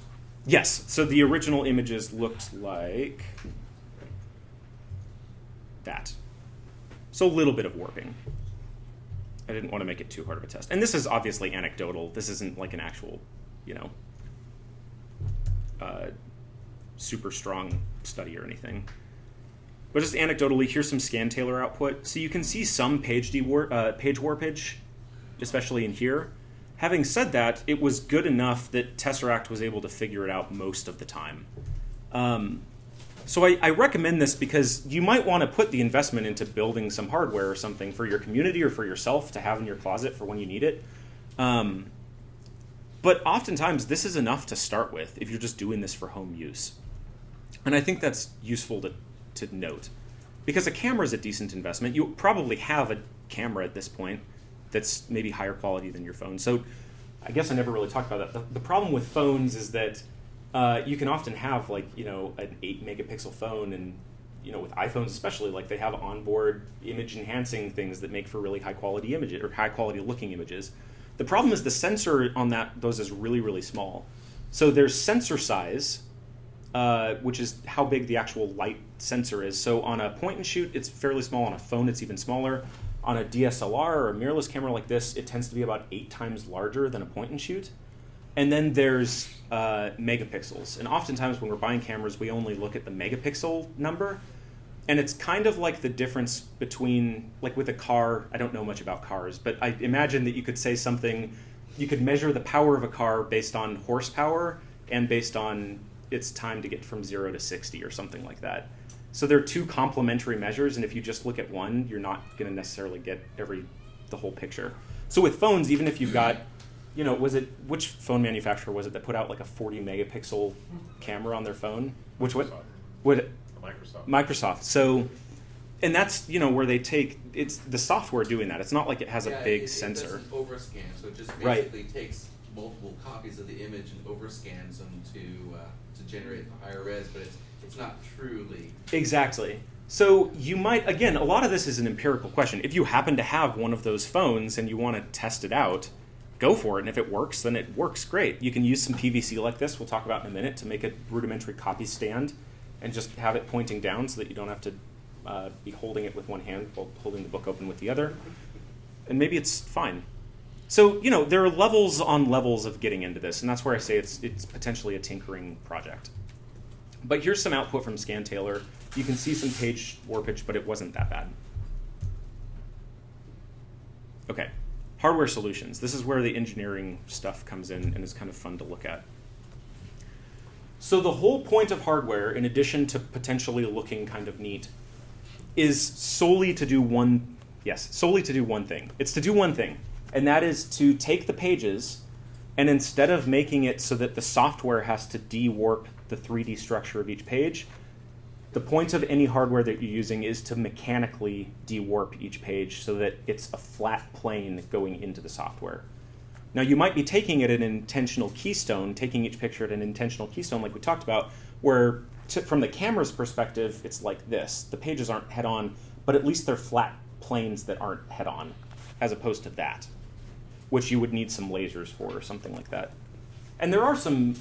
Yes, so the original images looked like that. So a little bit of warping. I didn't want to make it too hard of a test. And this is obviously anecdotal. This isn't like an actual, super strong study or anything. But just anecdotally, here's some Scantailor output. So you can see some page warpage, especially in here. Having said that, it was good enough that Tesseract was able to figure it out most of the time. So I recommend this because you might want to put the investment into building some hardware or something for your community or for yourself to have in your closet for when you need it. But oftentimes, this is enough to start with if you're just doing this for home use. And I think that's useful to note. Because a camera is a decent investment. You probably have a camera at this point that's maybe higher quality than your phone. So I guess I never really talked about that. The problem with phones is that you can often have an 8 megapixel phone, and with iPhones especially, like they have onboard image enhancing things that make for really high quality images or high quality looking images. The problem is the sensor on those is really, really small. So there's sensor size, which is how big the actual light sensor is. So on a point and shoot, it's fairly small. On a phone, it's even smaller. On a DSLR or a mirrorless camera like this, it tends to be about 8 times larger than a point and shoot. And then there's megapixels. And oftentimes when we're buying cameras, we only look at the megapixel number. And it's kind of like the difference between, like with a car, I don't know much about cars, but I imagine that you could say something, you could measure the power of a car based on horsepower and based on its time to get from 0 to 60 or something like that. So they're two complementary measures, and if you just look at one, you're not going to necessarily get the whole picture. So with phones, even if you've got, which phone manufacturer was it that put out like a 40 megapixel camera on their phone? Which what? Microsoft. So, and that's where they take, it's the software doing that. It's not like it has a big sensor. It doesn't overscan, so it just Right. basically takes multiple copies of the image and overscans them to generate the higher res, but it's not truly. Exactly. So you might, again, a lot of this is an empirical question. If you happen to have one of those phones and you want to test it out, go for it. And if it works, then it works great. You can use some PVC like this, we'll talk about in a minute, to make a rudimentary copy stand and just have it pointing down so that you don't have to be holding it with one hand while holding the book open with the other. And maybe it's fine. So, there are levels on levels of getting into this, and that's where I say it's potentially a tinkering project. But here's some output from Scantailor. You can see some page warpage, but it wasn't that bad. Okay, hardware solutions. This is where the engineering stuff comes in and is kind of fun to look at. So the whole point of hardware, in addition to potentially looking kind of neat, is solely to do one thing. It's to do one thing, and that is to take the pages, and instead of making it so that the software has to de-warp the 3D structure of each page, the point of any hardware that you're using is to mechanically de-warp each page so that it's a flat plane going into the software. Now, you might be taking it at an intentional keystone, taking each picture at an intentional keystone like we talked about, where from the camera's perspective, it's like this. The pages aren't head-on, but at least they're flat planes that aren't head-on, as opposed to that. which you would need some lasers for or something like that. And there are some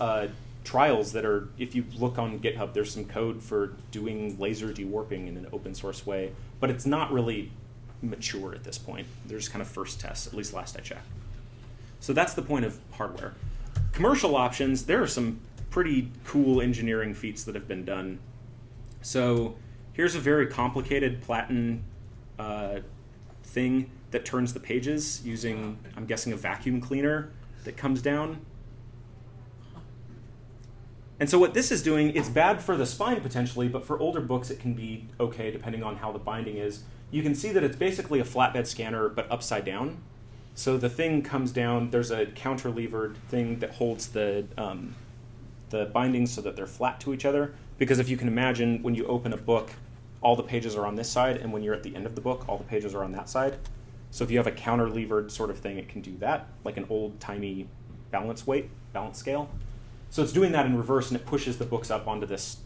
trials that are, if you look on GitHub, there's some code for doing laser dewarping in an open source way, but it's not really mature at this point. They're just kind of first tests, at least last I checked. So that's the point of hardware. Commercial options, there are some pretty cool engineering feats that have been done. So here's a very complicated platen thing that turns the pages using, I'm guessing, a vacuum cleaner that comes down. And so what this is doing, it's bad for the spine potentially, but for older books it can be okay depending on how the binding is. You can see that it's basically a flatbed scanner but upside down. So the thing comes down, there's a counter-levered thing that holds the bindings so that they're flat to each other. Because if you can imagine, when you open a book, all the pages are on this side, and when you're at the end of the book, all the pages are on that side. So if you have a counter-levered sort of thing, it can do that, like an old-timey balance scale. So it's doing that in reverse, and it pushes the books up onto this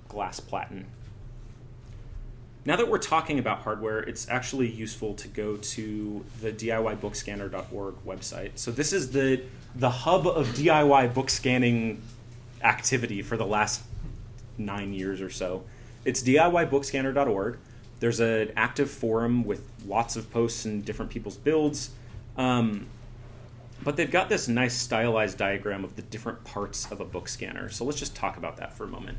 glass platen. Now that we're talking about hardware, it's actually useful to go to the DIYbookscanner.org website. So this is the hub of DIY book scanning activity for the last 9 years or so. It's DIYbookscanner.org. There's an active forum with lots of posts and different people's builds. But they've got this nice stylized diagram of the different parts of a book scanner. So let's just talk about that for a moment.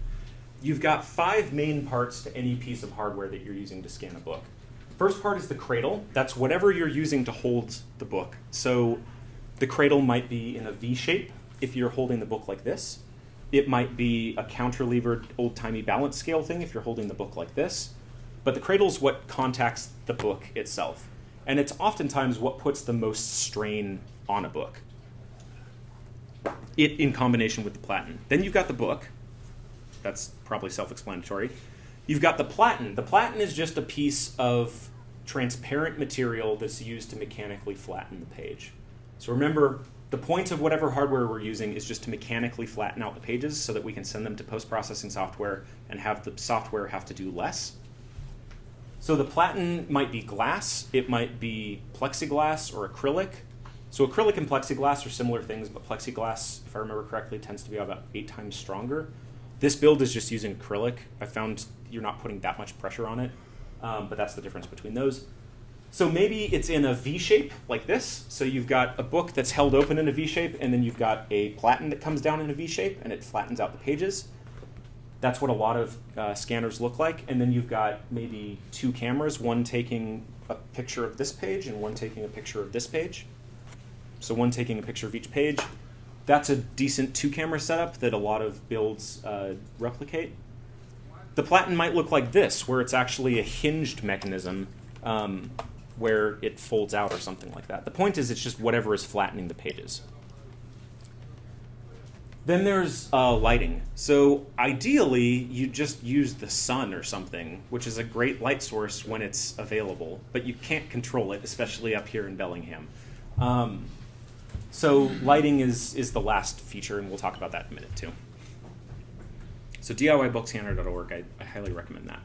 You've got 5 main parts to any piece of hardware that you're using to scan a book. First part is the cradle. That's whatever you're using to hold the book. So the cradle might be in a V shape if you're holding the book like this. It might be a counter-levered old-timey balance scale thing if you're holding the book like this. But the cradle is what contacts the book itself. And it's oftentimes what puts the most strain on a book. It in combination with the platen. Then you've got the book. That's probably self-explanatory. You've got the platen. The platen is just a piece of transparent material that's used to mechanically flatten the page. So remember, the point of whatever hardware we're using is just to mechanically flatten out the pages so that we can send them to post-processing software and have the software have to do less. So the platen might be glass, it might be plexiglass or acrylic. So acrylic and plexiglass are similar things, but plexiglass, if I remember correctly, tends to be about 8 times stronger. This build is just using acrylic. I found you're not putting that much pressure on it, but that's the difference between those. So maybe it's in a V shape like this. So you've got a book that's held open in a V shape, and then you've got a platen that comes down in a V shape, and it flattens out the pages. That's what a lot of scanners look like. And then you've got maybe 2 cameras, one taking a picture of this page and one taking a picture of this page. So one taking a picture of each page. That's a decent 2-camera setup that a lot of builds replicate. The platen might look like this, where it's actually a hinged mechanism where it folds out or something like that. The point is it's just whatever is flattening the pages. Then there's lighting. So ideally, you just use the sun or something, which is a great light source when it's available, but you can't control it, especially up here in Bellingham. So lighting is the last feature, and we'll talk about that in a minute too. So DIYbookscanner.org, I highly recommend that.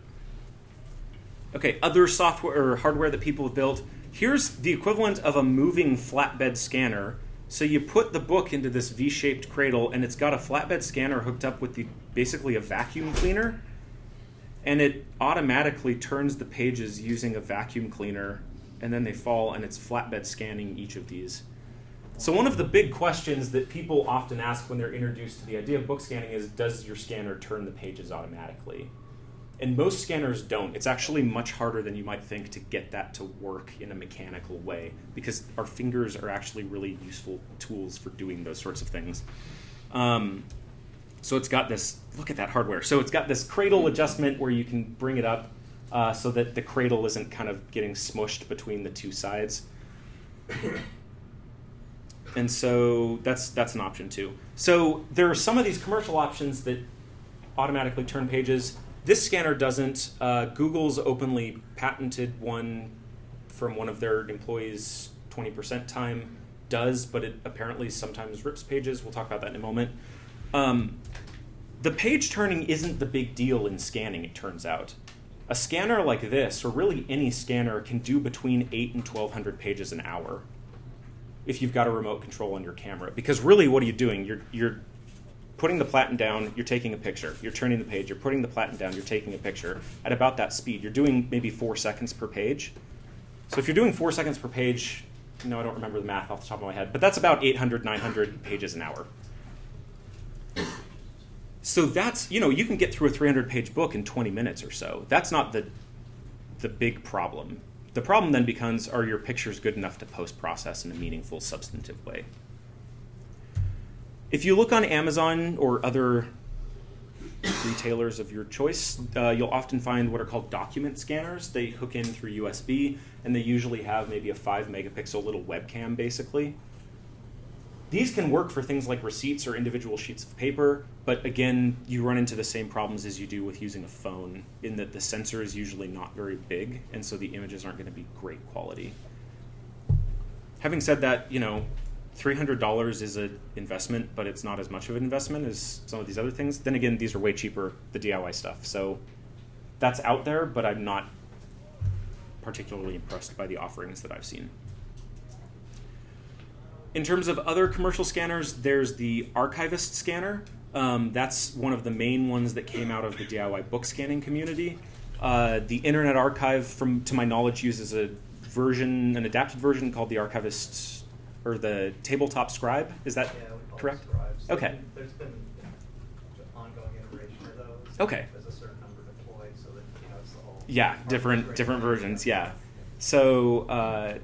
Okay, other software or hardware that people have built. Here's the equivalent of a moving flatbed scanner. So you put the book into this V-shaped cradle, and it's got a flatbed scanner hooked up with basically a vacuum cleaner, and it automatically turns the pages using a vacuum cleaner, and then they fall, and it's flatbed scanning each of these. So one of the big questions that people often ask when they're introduced to the idea of book scanning is, does your scanner turn the pages automatically? And most scanners don't. It's actually much harder than you might think to get that to work in a mechanical way, because our fingers are actually really useful tools for doing those sorts of things. So it's got this, look at that hardware. So it's got this cradle adjustment where you can bring it up so that the cradle isn't kind of getting smushed between the 2 sides. And so that's an option too. So there are some of these commercial options that automatically turn pages. This scanner doesn't. Google's openly patented one from one of their employees' 20% time does, but it apparently sometimes rips pages. We'll talk about that in a moment. The page turning isn't the big deal in scanning, it turns out. A scanner like this, or really any scanner, can do between 8 and 1,200 pages an hour. if you've got a remote control on your camera. Because really, what are you doing? You're putting the platen down, you're taking a picture. You're turning the page, you're putting the platen down, you're taking a picture. At about that speed, you're doing maybe 4 seconds per page. So if you're doing 4 seconds per page, I don't remember the math off the top of my head, but that's about 800, 900 pages an hour. So that's, you can get through a 300-page book in 20 minutes or so. That's not the big problem. The problem then becomes, are your pictures good enough to post-process in a meaningful, substantive way? If you look on Amazon or other retailers of your choice, you'll often find what are called document scanners. They hook in through USB, and they usually have maybe a 5-megapixel little webcam, basically. These can work for things like receipts or individual sheets of paper, but again, you run into the same problems as you do with using a phone, in that the sensor is usually not very big, and so the images aren't going to be great quality. Having said that, $300 is an investment, but it's not as much of an investment as some of these other things. Then again, these are way cheaper, the DIY stuff. So that's out there, but I'm not particularly impressed by the offerings that I've seen. In terms of other commercial scanners, there's the Archivist scanner. That's one of the main ones that came out of the DIY book scanning community. The Internet Archive, to my knowledge, uses an adapted version called the Archivist, or the Tabletop Scribe. Is that correct? Scribes. Okay. There's been ongoing iteration of those. Okay. There's a certain number deployed so that it's the whole. Yeah, different versions. Yeah. So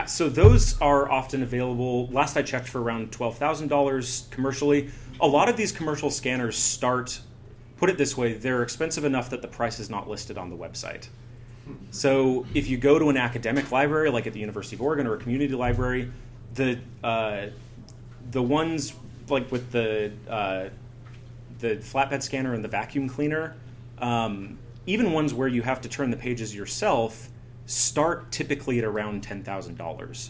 so those are often available. Last I checked, for around $12,000 commercially. A lot of these commercial scanners start. Put it this way: they're expensive enough that the price is not listed on the website. So if you go to an academic library, like at the University of Oregon or a community library, the ones like with the flatbed scanner and the vacuum cleaner, even ones where you have to turn the pages yourself, start typically at around $10,000.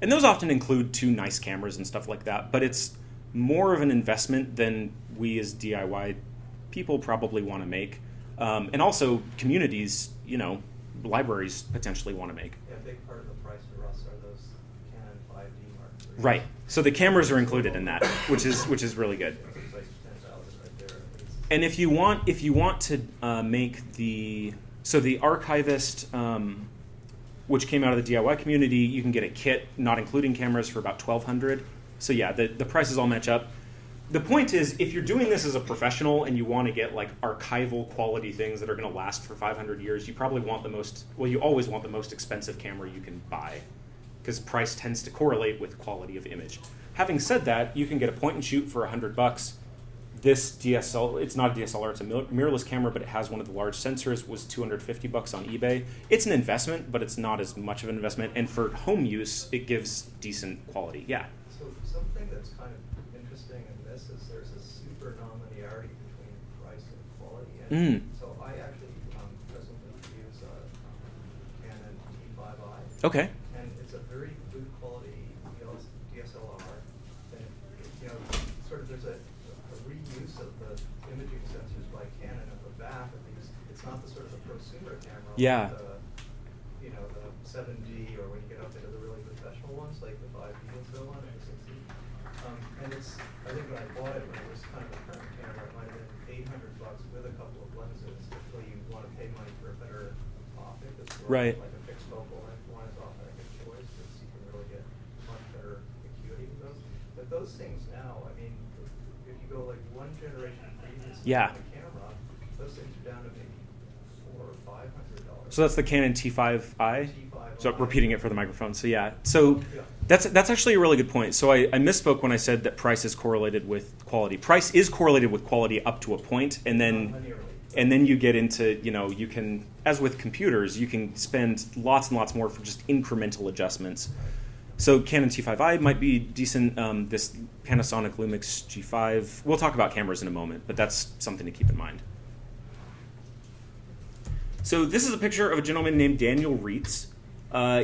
And those often include 2 nice cameras and stuff like that, but it's more of an investment than we as DIY people probably want to make. And also communities, libraries potentially want to make. Yeah, a big part of the price for us are those Canon 5D Mark III. Right. So the cameras are included in that, which is really good. It's like 10,000 right there at least. And if you want to make the Archivist, which came out of the DIY community, you can get a kit not including cameras for about $1,200. So yeah, the prices all match up. The point is, if you're doing this as a professional and you want to get like archival quality things that are going to last for 500 years, you probably want you always want the most expensive camera you can buy, because price tends to correlate with quality of image. Having said that, you can get a point and shoot for $100. This DSL, it's not a DSLR, it's a mirrorless camera, but it has one of the large sensors, was $250 on eBay. It's an investment, but it's not as much of an investment. And for home use, it gives decent quality. Yeah. So something that's kind of interesting in this is there's a super non-linearity between price and quality. And so I actually presently use a Canon T5i. Okay. And it's a very good quality DSLR. And sort of there's a reuse of the imaging sensors by Canon at the back of these. It's not the sort of the prosumer camera. Yeah. Like the 7D, or when you get up into the really professional ones like the 5D and so on, and the 6D. And I think when I bought it, when it was kind of a current camera, it might have been $800 with a couple of lenses. Typically, you want to pay money for a better optic that's Right. like a fixed focal length one is often a good choice, because you can really get much better acuity with those. But those things now, I mean, if you go like one generation previous to Yeah. the camera, those things are down to maybe $400 or $500. So that's the Canon T5i. So T5i. repeating it for the microphone. So yeah. So that's actually a really good point. So I misspoke when I said that price is correlated with quality. Price is correlated with quality up to a point, and then you get into, you can, as with computers, you can spend lots and lots more for just incremental adjustments. So Canon T5i might be decent. This Panasonic Lumix G5. We'll talk about cameras in a moment, but that's something to keep in mind. So this is a picture of a gentleman named Daniel Reitz.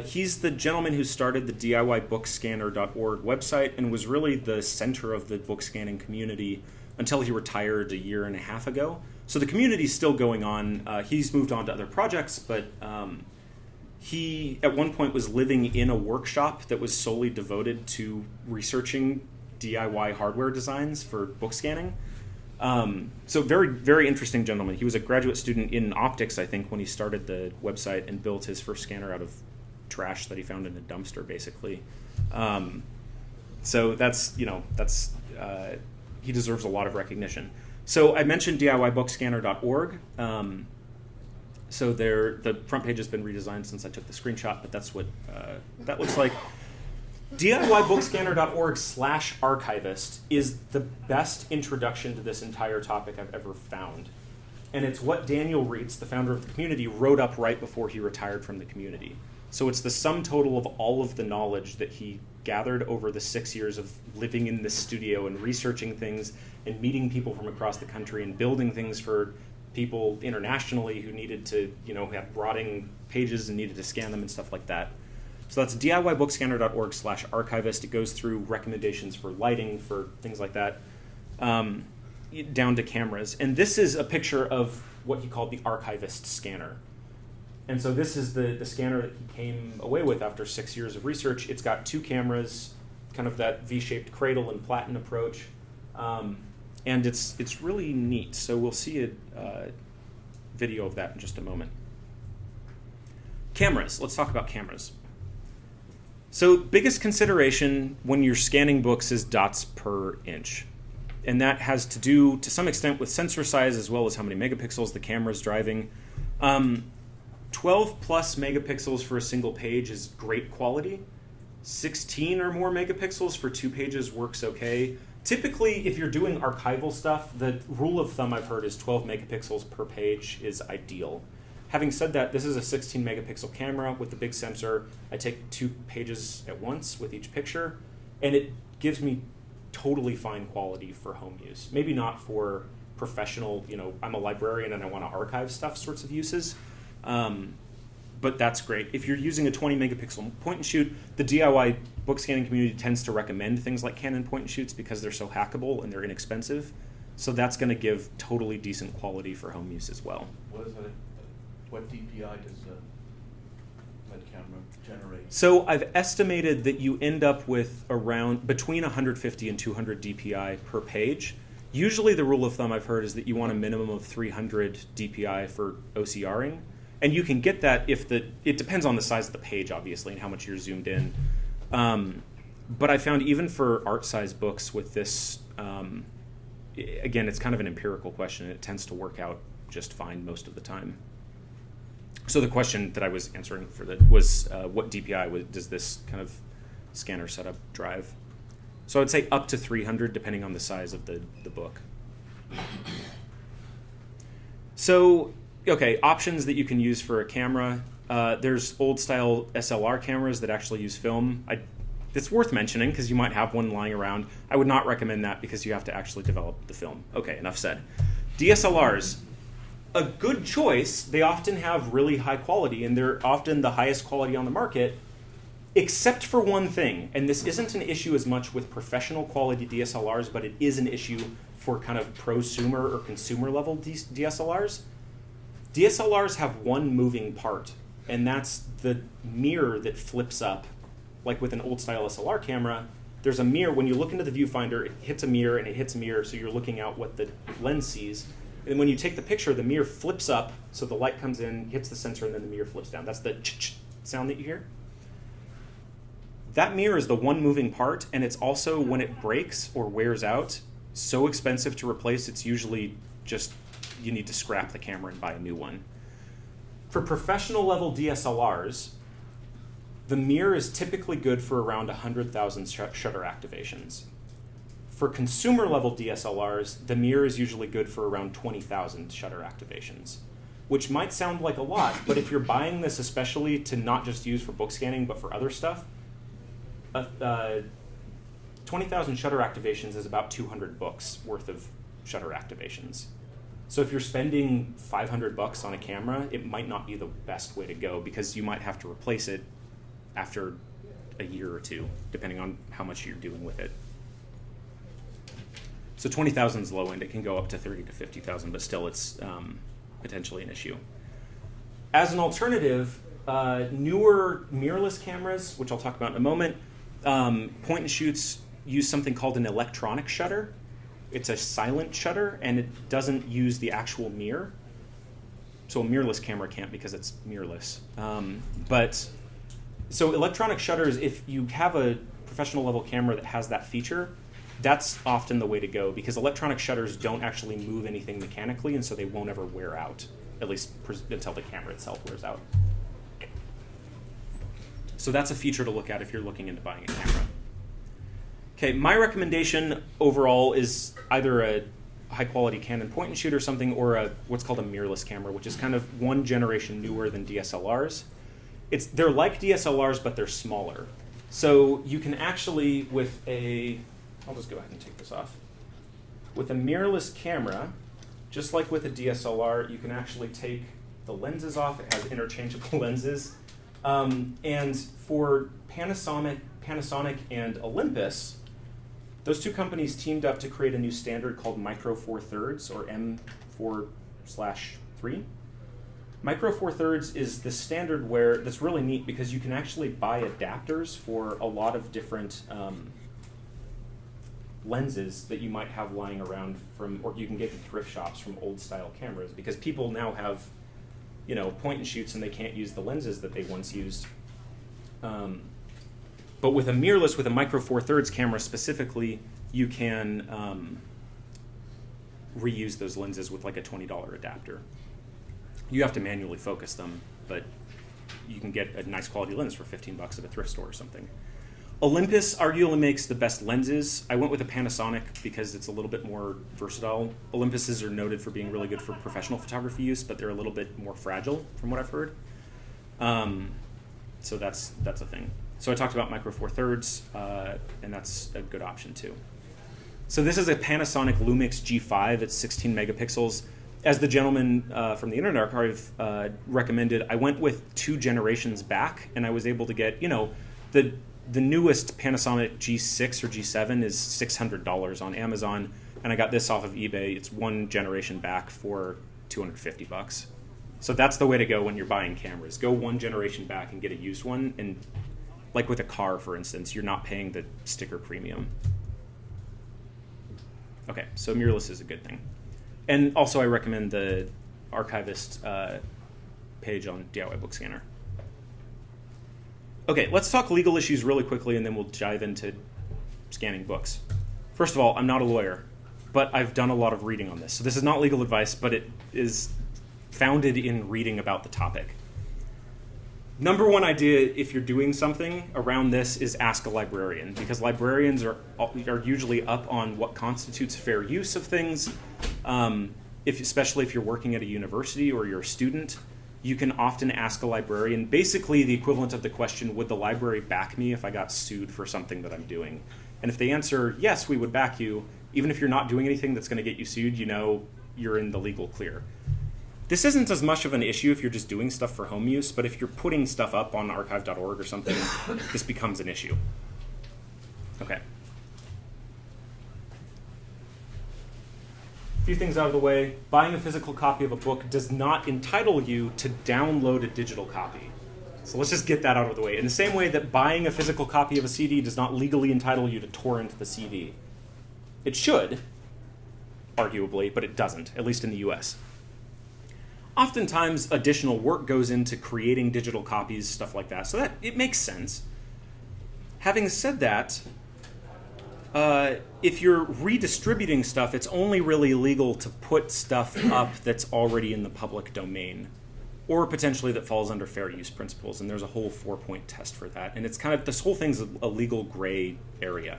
He's the gentleman who started the DIYBookscanner.org website and was really the center of the book scanning community until he retired a year and a half ago. So the community's still going on. He's moved on to other projects, but He, at one point, was living in a workshop that was solely devoted to researching DIY hardware designs for book scanning. So very, very interesting gentleman. He was a graduate student in optics, I think, when he started the website and built his first scanner out of trash that he found in a dumpster, basically. So that's, he deserves a lot of recognition. So I mentioned DIYbookscanner.org. So the front page has been redesigned since I took the screenshot, but that's what that looks like. DIYbookscanner.org/archivist is the best introduction to this entire topic I've ever found. And it's what Daniel Reitz, the founder of the community, wrote up right before he retired from the community. So it's the sum total of all of the knowledge that he gathered over the 6 years of living in this studio and researching things and meeting people from across the country and building things for people internationally who needed to, have brought-in pages and needed to scan them and stuff like that. So that's DIYbookscanner.org/archivist. It goes through recommendations for lighting, for things like that, down to cameras. And this is a picture of what he called the archivist scanner. And so this is the scanner that he came away with after 6 years of research. It's got 2 cameras, kind of that V-shaped cradle and platen approach. And it's really neat. So we'll see a video of that in just a moment. Cameras. Let's talk about cameras. So biggest consideration when you're scanning books is dots per inch. And that has to do, to some extent, with sensor size as well as how many megapixels the camera is driving. 12 plus megapixels for a single page is great quality. 16 or more megapixels for 2 pages works okay. Typically, if you're doing archival stuff, the rule of thumb I've heard is 12 megapixels per page is ideal. Having said that, this is a 16 megapixel camera with the big sensor. I take 2 pages at once with each picture, and it gives me totally fine quality for home use. Maybe not for professional, I'm a librarian and I want to archive stuff sorts of uses, but that's great. If you're using a 20 megapixel point and shoot, the DIY book scanning community tends to recommend things like Canon point and shoots because they're so hackable and they're inexpensive. So that's going to give totally decent quality for home use as well. What DPI does that camera generate? So I've estimated that you end up with around between 150 and 200 DPI per page. Usually the rule of thumb I've heard is that you want a minimum of 300 DPI for OCRing. And you can get that it depends on the size of the page, obviously, and how much you're zoomed in. But I found even for art size books with this, again, it's kind of an empirical question. It tends to work out just fine most of the time. So the question that I was answering for that was what DPI does this kind of scanner setup drive? So I would say up to 300 depending on the size of the book. So, okay, options that you can use for a camera. There's old style SLR cameras that actually use film. It's worth mentioning because you might have one lying around. I would not recommend that because you have to actually develop the film. Okay, enough said. DSLRs. A good choice. They often have really high quality, and they're often the highest quality on the market, except for one thing. And this isn't an issue as much with professional quality DSLRs, but it is an issue for kind of prosumer or consumer level DSLRs. DSLRs have one moving part, and that's the mirror that flips up. Like with an old style SLR camera, there's a mirror. When you look into the viewfinder, it hits a mirror and it hits a mirror, so you're looking out what the lens sees. And when you take the picture, the mirror flips up, so the light comes in, hits the sensor, and then the mirror flips down. That's the ch-ch sound that you hear. That mirror is the one moving part, and it's also, when it breaks or wears out, so expensive to replace, it's usually just, you need to scrap the camera and buy a new one. For professional level DSLRs, the mirror is typically good for around 100,000 shutter activations. For consumer level DSLRs, the mirror is usually good for around 20,000 shutter activations, which might sound like a lot, but if you're buying this especially to not just use for book scanning, but for other stuff, 20,000 shutter activations is about 200 books worth of shutter activations. So if you're spending $500 on a camera, it might not be the best way to go because you might have to replace it after a year or two, depending on how much you're doing with it. So 20,000 is low end. It can go up to 30 to 50,000, but still it's potentially an issue. As an alternative, newer mirrorless cameras, which I'll talk about in a moment, point and shoots use something called an electronic shutter. It's a silent shutter, and it doesn't use the actual mirror. So a mirrorless camera can't because it's mirrorless. So electronic shutters, if you have a professional level camera that has that feature, that's often the way to go, because electronic shutters don't actually move anything mechanically, and so they won't ever wear out, at least until the camera itself wears out. So that's a feature to look at if you're looking into buying a camera. Okay, my recommendation overall is either a high-quality Canon point-and-shoot or something, or what's called a mirrorless camera, which is kind of one generation newer than DSLRs. They're like DSLRs, but they're smaller. So you can actually, I'll just go ahead and take this off. With a mirrorless camera, just like with a DSLR, you can actually take the lenses off. It has interchangeable lenses. And for Panasonic and Olympus, those two companies teamed up to create a new standard called Micro Four Thirds, or M4/3. Micro Four Thirds is the standard that's really neat because you can actually buy adapters for a lot of different lenses that you might have lying around or you can get in thrift shops from old style cameras, because people now have, point and shoots and they can't use the lenses that they once used. But with a mirrorless, with a Micro Four Thirds camera specifically, you can reuse those lenses with like a $20 adapter. You have to manually focus them, but you can get a nice quality lens for $15 at a thrift store or something. Olympus arguably makes the best lenses. I went with a Panasonic because it's a little bit more versatile. Olympuses are noted for being really good for professional photography use, but they're a little bit more fragile from what I've heard. So that's a thing. So I talked about Micro Four Thirds, and that's a good option too. So this is a Panasonic Lumix G5. It's 16 megapixels. As the gentleman from the Internet Archive recommended, I went with 2 generations back, and I was able to get, the newest Panasonic G6 or G7 is $600 on Amazon, and I got this off of eBay. It's 1 generation back for $250. So that's the way to go when you're buying cameras. Go 1 generation back and get a used one, and like with a car, for instance, you're not paying the sticker premium. Okay, so mirrorless is a good thing. And also I recommend the archivist page on DIY Book Scanner. Okay, let's talk legal issues really quickly, and then we'll dive into scanning books. First of all, I'm not a lawyer, but I've done a lot of reading on this. So this is not legal advice, but it is founded in reading about the topic. Number one idea, if you're doing something around this, is ask a librarian, because librarians are usually up on what constitutes fair use of things. Especially if you're working at a university or you're a student, you can often ask a librarian basically the equivalent of the question, would the library back me if I got sued for something that I'm doing? And if they answer, yes, we would back you, even if you're not doing anything that's going to get you sued, you're in the legal clear. This isn't as much of an issue if you're just doing stuff for home use, but if you're putting stuff up on archive.org or something, this becomes an issue. Okay. A few things out of the way. Buying a physical copy of a book does not entitle you to download a digital copy. So let's just get that out of the way. In the same way that buying a physical copy of a CD does not legally entitle you to torrent the CD. It should, arguably, but it doesn't, at least in the US. Oftentimes, additional work goes into creating digital copies, stuff like that, so that it makes sense. Having said that, if you're redistributing stuff, it's only really legal to put stuff up that's already in the public domain, or potentially that falls under fair use principles, and there's a whole 4-point test for that, and it's kind of, this whole thing's a legal gray area.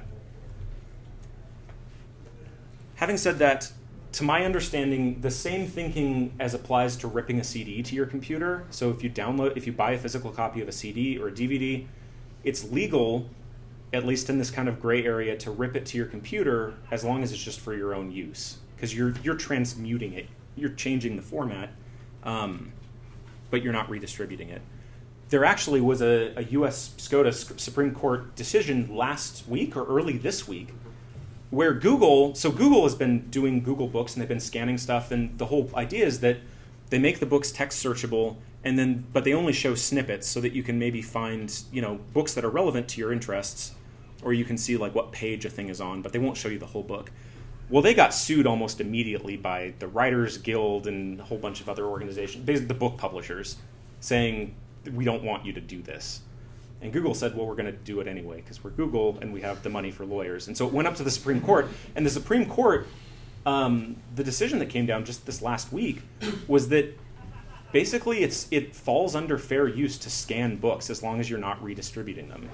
Having said that, to my understanding, the same thinking as applies to ripping a CD to your computer. So if you buy a physical copy of a CD or a DVD, it's legal, at least in this kind of gray area, to rip it to your computer as long as it's just for your own use, because you're transmuting it, you're changing the format, but you're not redistributing it. There actually was a U.S. SCOTUS Supreme Court decision last week or early this week where Google has been doing Google Books and they've been scanning stuff, and the whole idea is that they make the books text searchable but they only show snippets so that you can maybe find, books that are relevant to your interests, or you can see like what page a thing is on, but they won't show you the whole book. Well, they got sued almost immediately by the Writers Guild and a whole bunch of other organizations, basically the book publishers, saying, we don't want you to do this. And Google said, well, we're going to do it anyway because we're Google and we have the money for lawyers. And so it went up to the Supreme Court, and the Supreme Court, the decision that came down just this last week was that basically it falls under fair use to scan books as long as you're not redistributing them.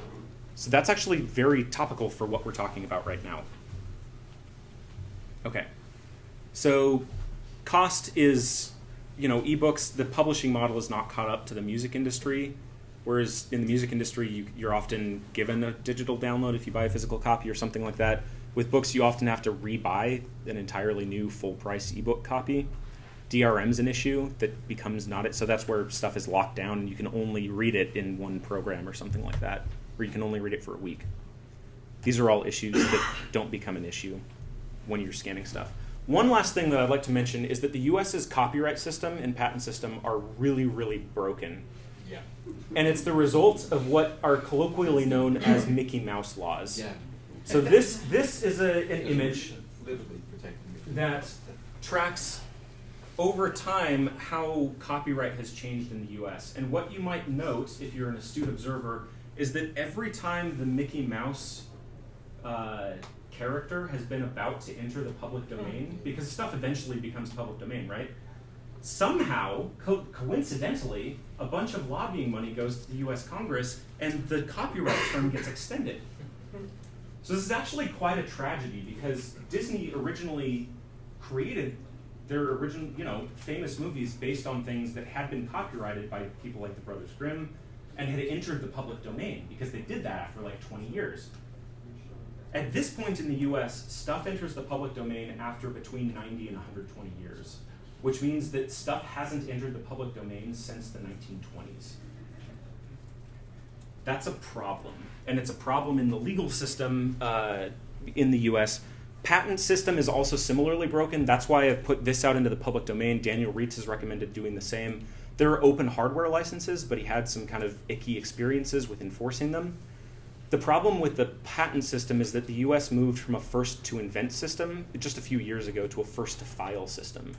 So that's actually very topical for what we're talking about right now. Okay. So cost is, ebooks, the publishing model is not caught up to the music industry, whereas in the music industry, you're often given a digital download if you buy a physical copy or something like that. With books, you often have to rebuy an entirely new full-price ebook copy. DRM's an issue that becomes so that's where stuff is locked down and you can only read it in one program or something like that, or you can only read it for a week. These are all issues that don't become an issue when you're scanning stuff. One last thing that I'd like to mention is that the US's copyright system and patent system are really, really broken. Yeah. And it's the result of what are colloquially known as Mickey Mouse laws. Yeah. So this is an image Literally protecting me. that tracks over time how copyright has changed in the US. And what you might note, if you're an astute observer, is that every time the Mickey Mouse character has been about to enter the public domain, because stuff eventually becomes public domain, right? Somehow, coincidentally, a bunch of lobbying money goes to the US Congress and the copyright term gets extended. So this is actually quite a tragedy because Disney originally created their original, famous movies based on things that had been copyrighted by people like the Brothers Grimm and had entered the public domain because they did that after like 20 years. At this point in the US, stuff enters the public domain after between 90 and 120 years, which means that stuff hasn't entered the public domain since the 1920s. That's a problem, and it's a problem in the legal system in the US. Patent system is also similarly broken. That's why I've put this out into the public domain. Daniel Reitz has recommended doing the same. There are open hardware licenses, but he had some kind of icky experiences with enforcing them. The problem with the patent system is that the US moved from a first to invent system just a few years ago to a first to file system.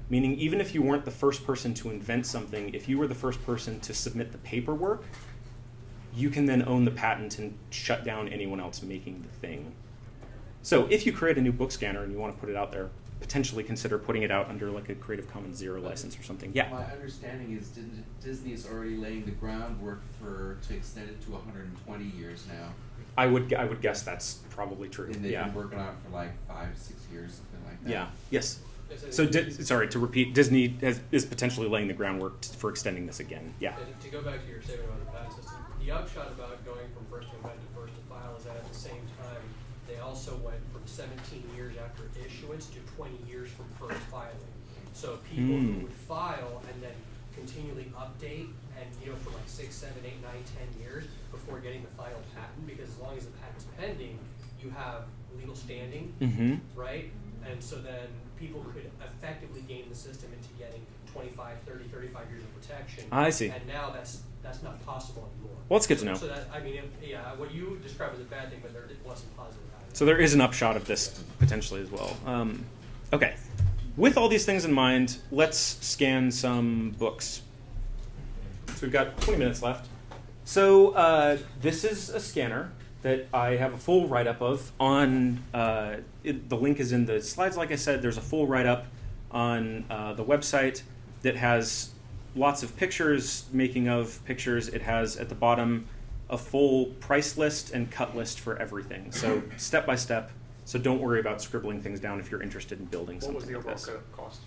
Meaning even if you weren't the first person to invent something, if you were the first person to submit the paperwork, you can then own the patent and shut down anyone else making the thing. So if you create a new book scanner and you want to put it out there, potentially consider putting it out under like a Creative Commons Zero license or something. Yeah. My understanding is Disney is already laying the groundwork to extend it to 120 years now. I would guess that's probably true. And they've yeah. been working on it for like 5-6 years, something like that. Yeah. Yes. So sorry to repeat, Disney is potentially laying the groundwork for extending this again. Yeah. And to go back to your statement about the patent system, the upshot about going from first to invent to first to file is that at the same time they also went from 17 years after issuance to 20 years from first filing. So people who would file and then continually update and for like 6, 7, 8, 9, 10 years before getting the final patent, because as long as the patent's pending, you have legal standing, right? And so then people could effectively game the system into getting 25, 30, 35 years of protection. I see. And now that's not possible anymore. Well, it's good to know. So that, what you describe as a bad thing, but there wasn't positive about it. So there is an upshot of this potentially as well. Okay. With all these things in mind, let's scan some books. So we've got 20 minutes left. So this is a scanner that I have a full write-up of on, the link is in the slides, like I said. There's a full write-up on the website that has lots of pictures, making of pictures. It has at the bottom a full price list and cut list for everything. So step by step. So don't worry about scribbling things down if you're interested in building something like this. What was the overall cost?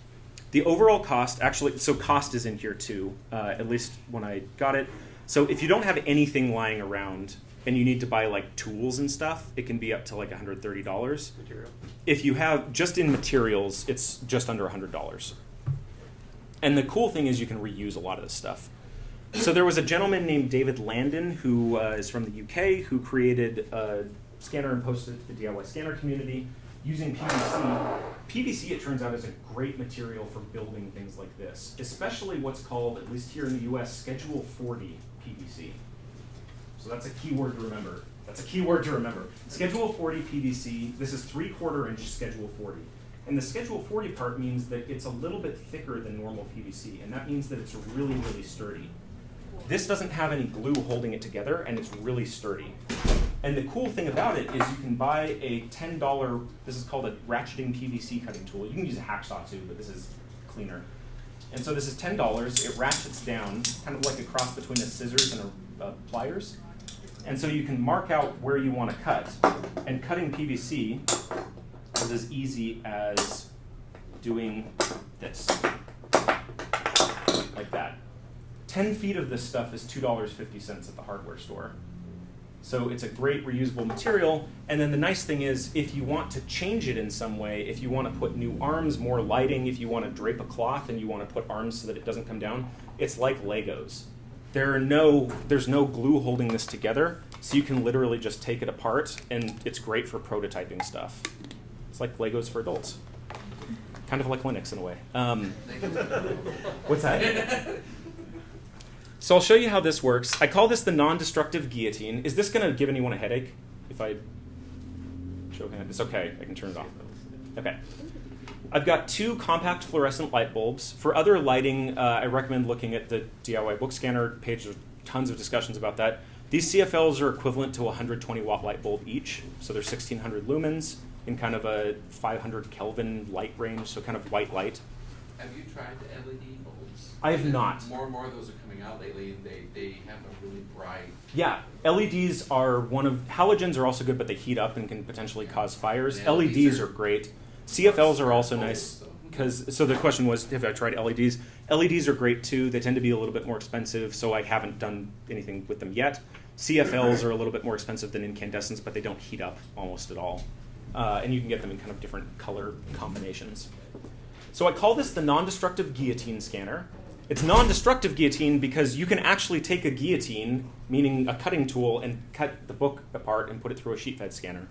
The overall cost, actually, so cost is in here too, at least when I got it. So if you don't have anything lying around and you need to buy like tools and stuff, it can be up to like $130. Material. If you have just in materials, it's just under $100. And the cool thing is you can reuse a lot of this stuff. So there was a gentleman named David Landon who is from the UK who created a scanner and posted it to the DIY scanner community. using PVC. PVC, it turns out, is a great material for building things like this, especially what's called, at least here in the US, Schedule 40 PVC. So that's a key word to remember. That's a key word to remember. Schedule 40 PVC, this is 3/4 inch Schedule 40. And the Schedule 40 part means that it's a little bit thicker than normal PVC, and that means that it's really, really sturdy. This doesn't have any glue holding it together, and it's really sturdy. And the cool thing about it is you can buy a $10, this is called a ratcheting PVC cutting tool. You can use a hacksaw too, but this is cleaner. And so this is $10, it ratchets down, kind of like a cross between a scissors and a pliers. And so you can mark out where you want to cut. And cutting PVC is as easy as doing this, like that. 10 feet of this stuff is $2.50 at the hardware store. So it's a great reusable material. And then the nice thing is, if you want to change it in some way, if you want to put new arms, more lighting, if you want to drape a cloth and you want to put arms so that it doesn't come down, it's like Legos. There's no glue holding this together, so you can literally just take it apart, and it's great for prototyping stuff. It's like Legos for adults. Kind of like Linux in a way. What's that? So I'll show you how this works. I call this the non-destructive guillotine. Is this going to give anyone a headache if I show hands? It's okay. I can turn it off. Okay. I've got 2 compact fluorescent light bulbs. For other lighting, I recommend looking at the DIY book scanner page. There's tons of discussions about that. These CFLs are equivalent to a 120-watt light bulb each. So they're 1,600 lumens in kind of a 500 Kelvin light range, so kind of white light. Have you tried the LED bulbs? I have not. More and more of those are coming out lately, and they have a really bright... Yeah, LEDs are halogens are also good, but they heat up and can potentially cause fires. Yeah, LEDs are great. CFLs are also nice, so the question was, have I tried LEDs? LEDs are great too. They tend to be a little bit more expensive, so I haven't done anything with them yet. CFLs are a little bit more expensive than incandescents, but they don't heat up almost at all. And you can get them in kind of different color combinations. So I call this the non-destructive guillotine scanner. It's non-destructive guillotine because you can actually take a guillotine, meaning a cutting tool, and cut the book apart and put it through a sheet fed scanner.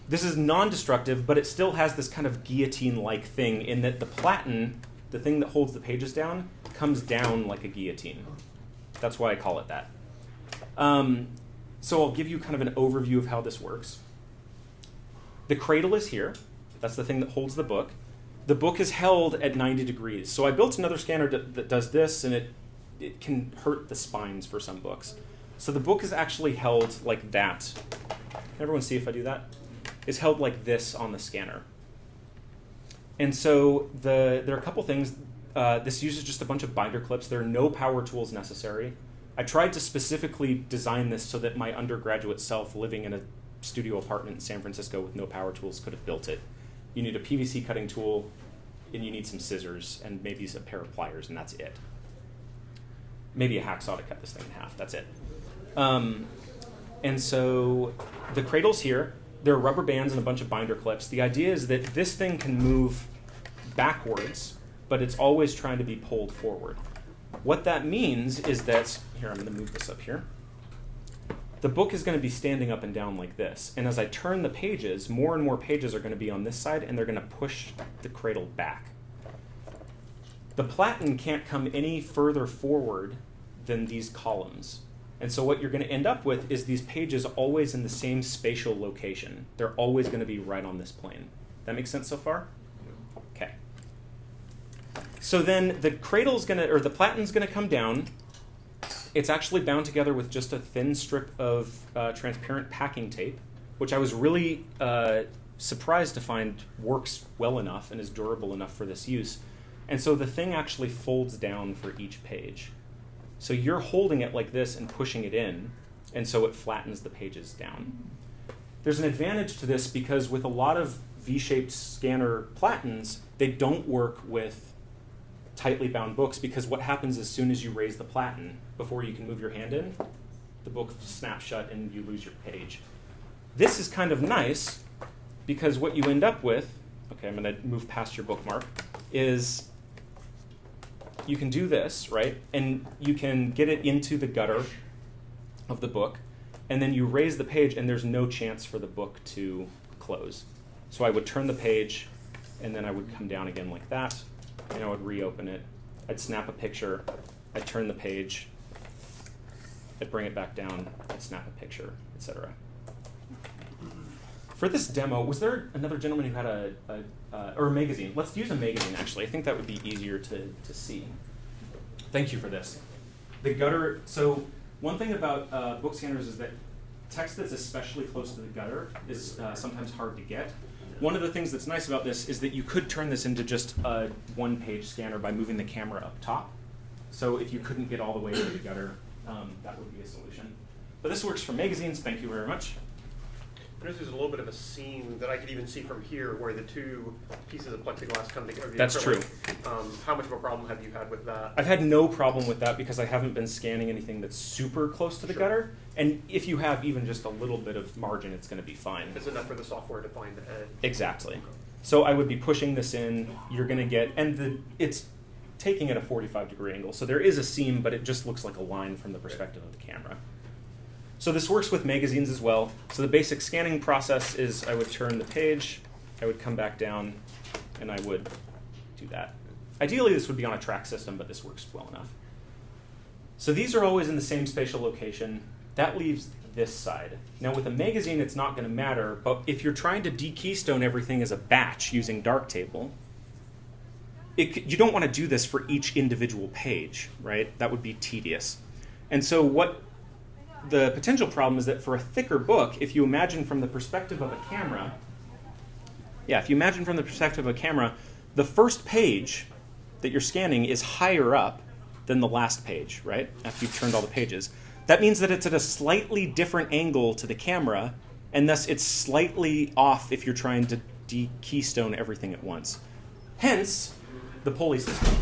This is non-destructive, but it still has this kind of guillotine-like thing in that the platen, the thing that holds the pages down, comes down like a guillotine. That's why I call it that. So I'll give you kind of an overview of how this works. The cradle is here. That's the thing that holds the book. The book is held at 90 degrees. So I built another scanner that does this, and it can hurt the spines for some books. So the book is actually held like that. Can everyone see if I do that? It's held like this on the scanner. And so there are a couple things. This uses just a bunch of binder clips. There are no power tools necessary. I tried to specifically design this so that my undergraduate self living in a studio apartment in San Francisco with no power tools could have built it. You need a PVC cutting tool, and you need some scissors, and maybe a pair of pliers, and that's it. Maybe a hacksaw to cut this thing in half. That's it. And so the cradle's here. There are rubber bands and a bunch of binder clips. The idea is that this thing can move backwards, but it's always trying to be pulled forward. What that means is that, here, I'm going to move this up here. The book is going to be standing up and down like this. And as I turn the pages, more and more pages are going to be on this side, and they're going to push the cradle back. The platen can't come any further forward than these columns. And so what you're going to end up with is these pages always in the same spatial location. They're always going to be right on this plane. That makes sense so far? Okay. So then the cradle's going to, or the platen's going to come down. It's actually bound together with just a thin strip of transparent packing tape, which I was really surprised to find works well enough and is durable enough for this use. And so the thing actually folds down for each page. So you're holding it like this and pushing it in, and so it flattens the pages down. There's an advantage to this because with a lot of V-shaped scanner platens, they don't work with tightly bound books because what happens as soon as you raise the platen, before you can move your hand in, the book snaps shut and you lose your page. This is kind of nice because what you end up with, okay, I'm going to move past your bookmark, is you can do this, right? And you can get it into the gutter of the book, and then you raise the page and there's no chance for the book to close. So I would turn the page, and then I would come down again like that, and I would reopen it. I'd snap a picture, I'd turn the page, I'd bring it back down, I'd snap a picture, etc. For this demo, was there another gentleman who had or a magazine? Let's use a magazine, actually. I think that would be easier to see. Thank you for this. The gutter, so one thing about book scanners is that text that's especially close to the gutter is sometimes hard to get. One of the things that's nice about this is that you could turn this into just a one-page scanner by moving the camera up top. So if you couldn't get all the way to the gutter, that would be a solution. But this works for magazines. Thank you very much. Notice there's a little bit of a seam that I could even see from here where the two pieces of plexiglass come together. That's true. How much of a problem have you had with that? I've had no problem with that because I haven't been scanning anything that's super close to the gutter. And if you have even just a little bit of margin, it's going to be fine. It's enough for the software to find the edge. Exactly. So I would be pushing this in. You're going to get, and it's taking at a 45-degree angle. So there is a seam, but it just looks like a line from the perspective of the camera. So this works with magazines as well. So the basic scanning process is I would turn the page, I would come back down, and I would do that. Ideally, this would be on a track system, but this works well enough. So these are always in the same spatial location. That leaves this side. Now with a magazine, it's not going to matter, but if you're trying to de-keystone everything as a batch using Darktable, you don't want to do this for each individual page, right? That would be tedious. And so what the potential problem is that for a thicker book, if you imagine from the perspective of a camera, the first page that you're scanning is higher up than the last page, right? After you've turned all the pages. That means that it's at a slightly different angle to the camera, and thus it's slightly off if you're trying to de-keystone everything at once. Hence, the pulley system.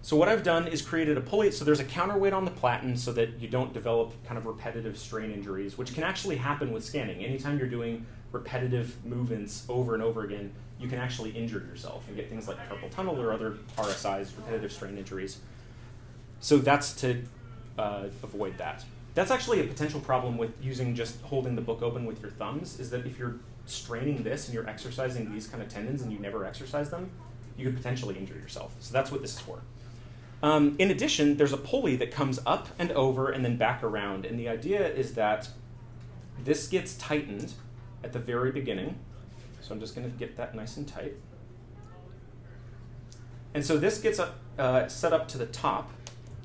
So what I've done is created a pulley. So there's a counterweight on the platen so that you don't develop kind of repetitive strain injuries, which can actually happen with scanning. Anytime you're doing repetitive movements over and over again, you can actually injure yourself and get things like carpal tunnel or other RSIs, repetitive strain injuries. So that's to avoid that. That's actually a potential problem with using just holding the book open with your thumbs, is that if you're straining this and you're exercising these kind of tendons and you never exercise them, you could potentially injure yourself. So that's what this is for. In addition, there's a pulley that comes up and over and then back around. And the idea is that this gets tightened at the very beginning. So I'm just going to get that nice and tight. And so this gets set up to the top.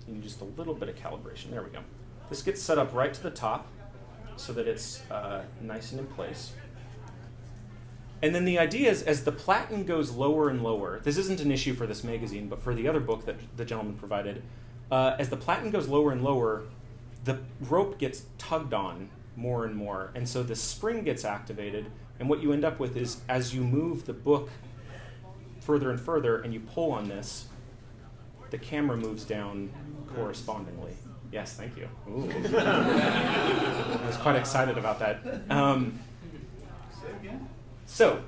You need just a little bit of calibration. There we go. This gets set up right to the top so that it's nice and in place. And then the idea is, as the platen goes lower and lower, this isn't an issue for this magazine, but for the other book that the gentleman provided, as the platen goes lower and lower, the rope gets tugged on more and more. And so the spring gets activated, and what you end up with is, as you move the book further and further and you pull on this, the camera moves down correspondingly. Yes, thank you. Ooh. I was quite excited about that. Say it again? So,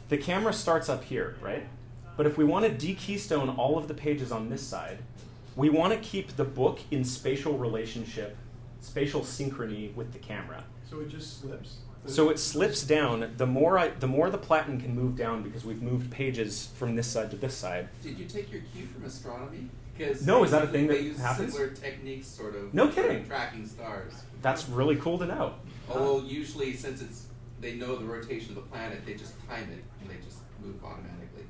the camera starts up here, right? But if we want to de-keystone all of the pages on this side, we want to keep the book in spatial relationship, spatial synchrony with the camera. So it just slips? So it slips down. The more the platen can move down because we've moved pages from this side to this side. Did you take your cue from astronomy? Because no, is that a thing they that use happens? Similar techniques, sort of. No kidding. Tracking stars. That's really cool to know. Oh, well, usually since they know the rotation of the planet, they just time it and they just move automatically.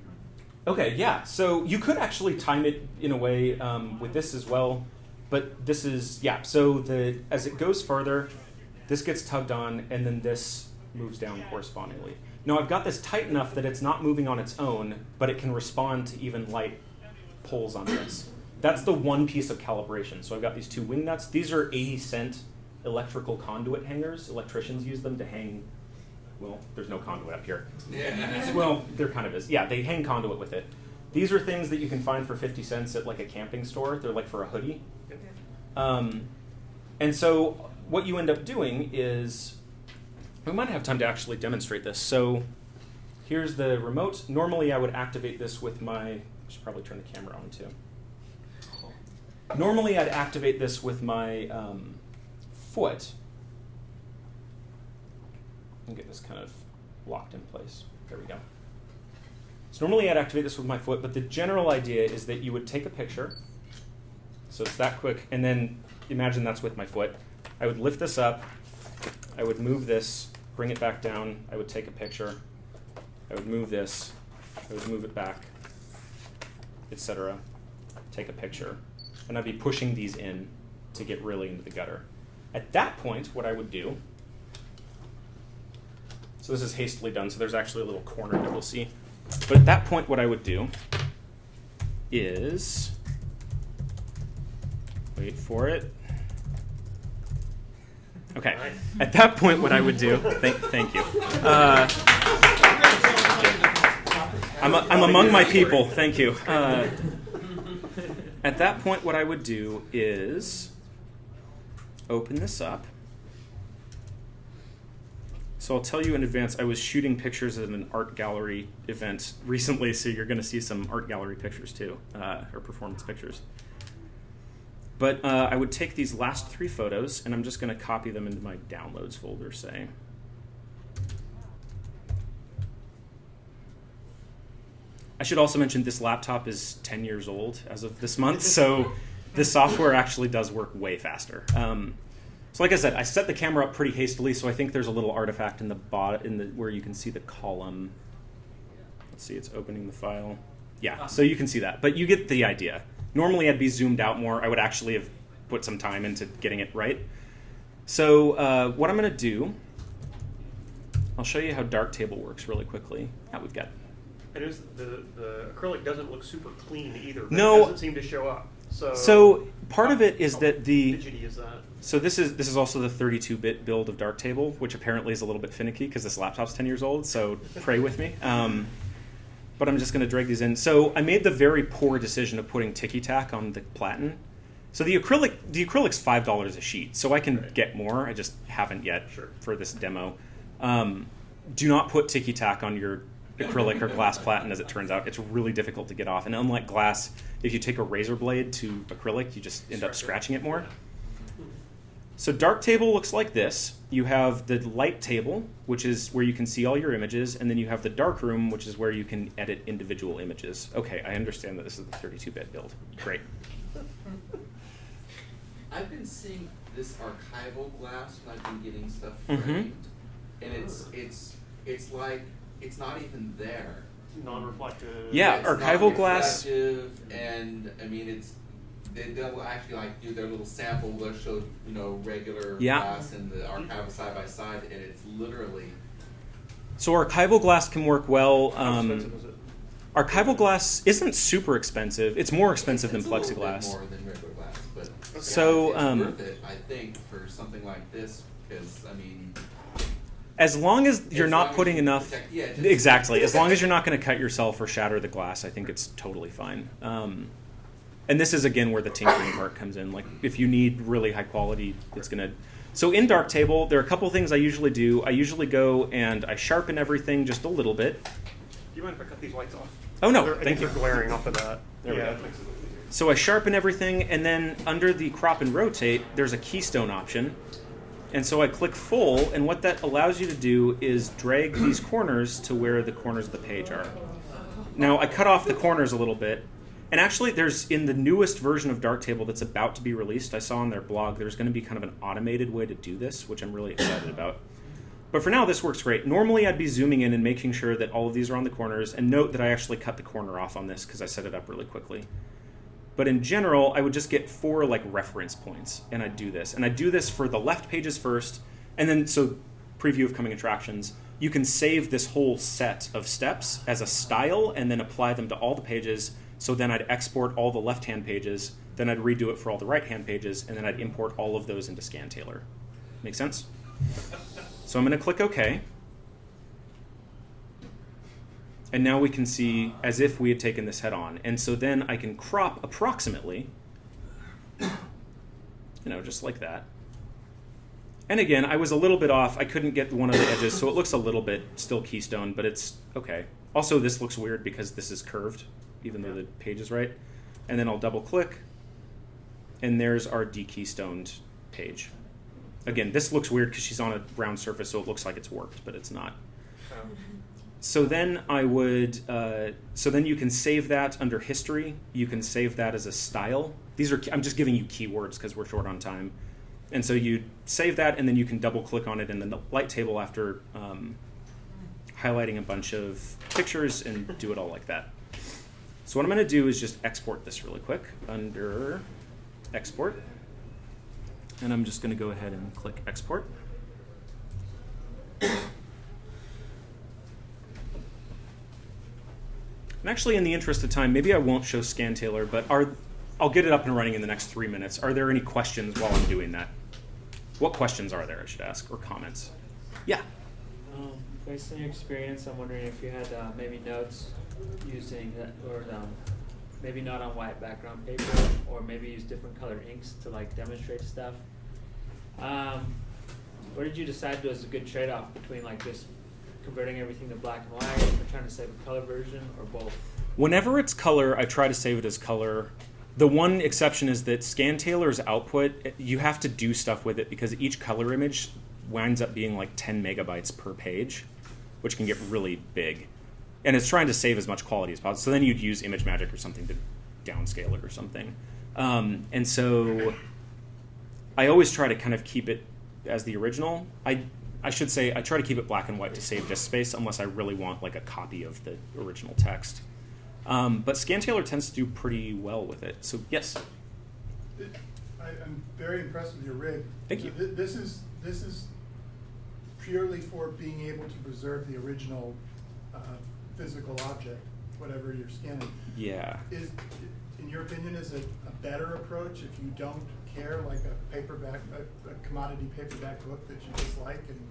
Okay, yeah. So you could actually time it in a way with this as well, but this is So as it goes further, this gets tugged on, and then this moves down correspondingly. Now I've got this tight enough that it's not moving on its own, but it can respond to even light pulls on this. That's the one piece of calibration. So I've got these two wing nuts. These are 80-cent electrical conduit hangers. Electricians use them to hang. Well, there's no conduit up here. Yeah. Well, there kind of is. Yeah, they hang conduit with it. These are things that you can find for 50 cents at like a camping store. They're like for a hoodie. And so what you end up doing is, we might have time to actually demonstrate this. So here's the remote. Normally I would activate this with my, I should probably turn the camera on too. Normally I'd activate this with my foot. And get this kind of locked in place. There we go. So normally I'd activate this with my foot, but the general idea is that you would take a picture. So it's that quick, and then imagine that's with my foot. I would lift this up, I would move this, bring it back down, I would take a picture, I would move this, I would move it back, etc. Take a picture, and I'd be pushing these in to get really into the gutter. At that point, what I would do, so this is hastily done, so there's actually a little corner that we'll see. But at that point, what I would do is, wait for it. Okay. At that point, what I would do, thank you. I'm among my people. Thank you. At that point, what I would do is open this up. So I'll tell you in advance, I was shooting pictures at an art gallery event recently, so you're going to see some art gallery pictures too, or performance pictures. But I would take these last 3 photos, and I'm just going to copy them into my downloads folder, say. I should also mention this laptop is 10 years old as of this month, so this software actually does work way faster. So like I said, I set the camera up pretty hastily, so I think there's a little artifact in the where you can see the column. Let's see, it's opening the file. Yeah, so you can see that, but you get the idea. Normally I'd be zoomed out more. I would actually have put some time into getting it right. So what I'm going to do, I'll show you how Darktable works really quickly. We've got. It is the acrylic doesn't look super clean either. But No. it doesn't seem to show up. So part of it is that the. Fidgety is that? So this is also the 32-bit build of Darktable, which apparently is a little bit finicky because this laptop's 10 years old. So pray with me. But I'm just going to drag these in. So I made the very poor decision of putting ticky tack on the platen. So the acrylic's $5 a sheet, so I can get more. I just haven't yet for this demo. Do not put ticky tack on your acrylic or glass platen, as it turns out. It's really difficult to get off. And unlike glass, if you take a razor blade to acrylic, you just end up scratching it more. So Darktable looks like this. You have the light table, which is where you can see all your images, and then you have the darkroom, which is where you can edit individual images. Okay, I understand that this is the 32-bit build. Great. I've been seeing this archival glass when I've been getting stuff framed, and it's like it's not even there. Non-reflective. Yeah, It's archival not glass. reflective, and I mean they'll actually like do their little sample. They'll show regular glass and the archival side by side, and it's literally. So archival glass can work well. How expensive is it? Archival glass isn't super expensive. It's more expensive than It's a little plexiglass. bit more than regular glass, but So, it's worth it, I think, for something like this, because I mean. As long as you're As not long as putting you enough, protect the edges. exactly. As long as you're not going to cut yourself or shatter the glass, I think it's totally fine. And this is again where the tinkering part comes in. Like if you need really high quality, it's going to. So in Darktable, there are a couple things I usually do. I usually go and I sharpen everything just a little bit. Do you mind if I cut these lights off? Oh no, I thank think you. they're glaring off of that. There we go. It makes it look easier. So I sharpen everything, and then under the crop and rotate, there's a keystone option. And so I click full, and what that allows you to do is drag these corners to where the corners of the page are. Now, I cut off the corners a little bit, and actually there's, in the newest version of Darktable that's about to be released, I saw on their blog, there's going to be kind of an automated way to do this, which I'm really excited about. But for now, this works great. Normally, I'd be zooming in and making sure that all of these are on the corners, and note that I actually cut the corner off on this because I set it up really quickly. But in general, I would just get 4 like reference points, and I'd do this. And I'd do this for the left pages first, and then, so preview of coming attractions, you can save this whole set of steps as a style and then apply them to all the pages. So then I'd export all the left-hand pages, then I'd redo it for all the right-hand pages, and then I'd import all of those into ScanTailor. Make sense? So I'm going to click OK. And now we can see as if we had taken this head on. And so then I can crop approximately, just like that. And again, I was a little bit off. I couldn't get one of the edges, so it looks a little bit still keystone, but it's okay. Also, this looks weird because this is curved, even though the page is right. And then I'll double click, and there's our de-keystoned page. Again, this looks weird because she's on a round surface, so it looks like it's worked, but it's not. So then I would, so then you can save that under history. You can save that as a style. These are, I'm just giving you keywords because we're short on time. And so you save that, and then you can double click on it in the light table after highlighting a bunch of pictures and do it all like that. So what I'm going to do is just export this really quick under export. And I'm just going to go ahead and click export. And actually, in the interest of time, maybe I won't show Scantailor, but I'll get it up and running in the next 3 minutes. Are there any questions while I'm doing that? What questions are there, I should ask, or comments? Yeah? Based on your experience, I'm wondering if you had maybe notes using, or maybe not on white background paper, or maybe use different colored inks to like demonstrate stuff. What did you decide was a good trade-off between like just converting everything to black and white, or trying to save a color version, or both? Whenever it's color, I try to save it as color. The one exception is that Scantailor's output, you have to do stuff with it because each color image winds up being like 10 megabytes per page, which can get really big. And it's trying to save as much quality as possible. So then you'd use ImageMagick or something to downscale it or something. And so I always try to kind of keep it as the original. I should say I try to keep it black and white to save disk space unless I really want like a copy of the original text. But Scantailor tends to do pretty well with it. So yes? I'm very impressed with your rig. Thank you. This is purely for being able to preserve the original physical object, whatever you're scanning. Yeah. In your opinion, is it a better approach if you don't care, like a paperback, a commodity paperback book that you just like, and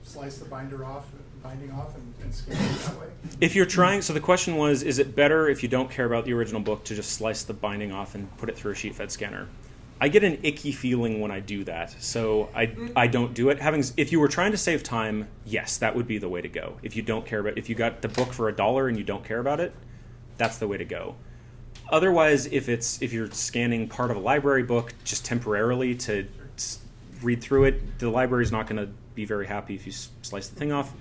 slice the binding off and scan it that way? If you're trying, so the question was, is it better if you don't care about the original book to just slice the binding off and put it through a sheet fed scanner? I get an icky feeling when I do that, so I don't do it. If you were trying to save time, yes, that would be the way to go. If you don't care about, if you got the book for $1 and you don't care about it, that's the way to go. Otherwise, if you're scanning part of a library book just temporarily to read through it, the library's not going to be very happy if you slice the thing off.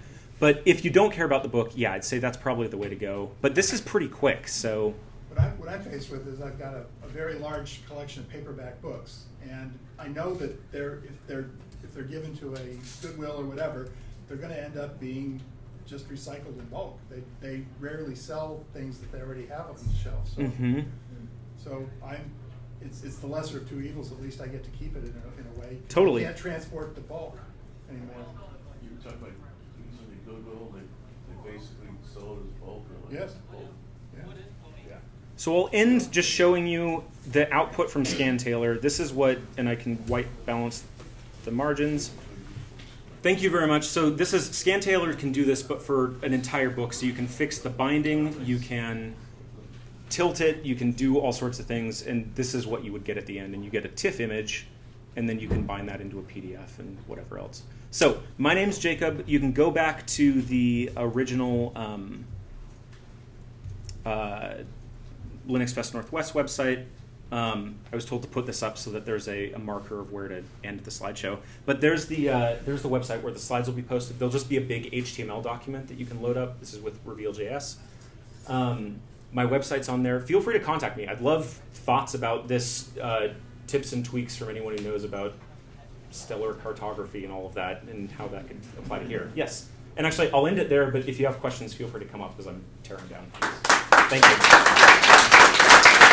But if you don't care about the book, yeah, I'd say that's probably the way to go. But this is pretty quick, so. What I'm faced with is I've got a very large collection of paperback books, and I know that if they're given to a Goodwill or whatever, they're going to end up being just recycled in bulk. They rarely sell things that they already have on the shelf. So, so it's the lesser of two evils. At least I get to keep it in a way. Totally. You can't transport the bulk anymore. You were talking about using the Goodwill, they basically sell it as bulk or like Yes. bulk. Yeah. So I'll end just showing you the output from Scantailor. This is what, and I can white balance the margins. Thank you very much. So this is, Scantailor can do this, but for an entire book. So you can fix the binding, you can tilt it, you can do all sorts of things, and this is what you would get at the end. And you get a TIFF image, and then you can bind that into a PDF and whatever else. So my name's Jacob. You can go back to the original LinuxFest Northwest website. I was told to put this up so that there's a marker of where to end the slideshow. But there's the website where the slides will be posted. There'll just be a big HTML document that you can load up. This is with Reveal.js. My website's on there. Feel free to contact me. I'd love thoughts about this, tips and tweaks from anyone who knows about stellar cartography and all of that and how that could apply to here. Yes. And actually, I'll end it there, but if you have questions, feel free to come up because I'm tearing down. Thank you.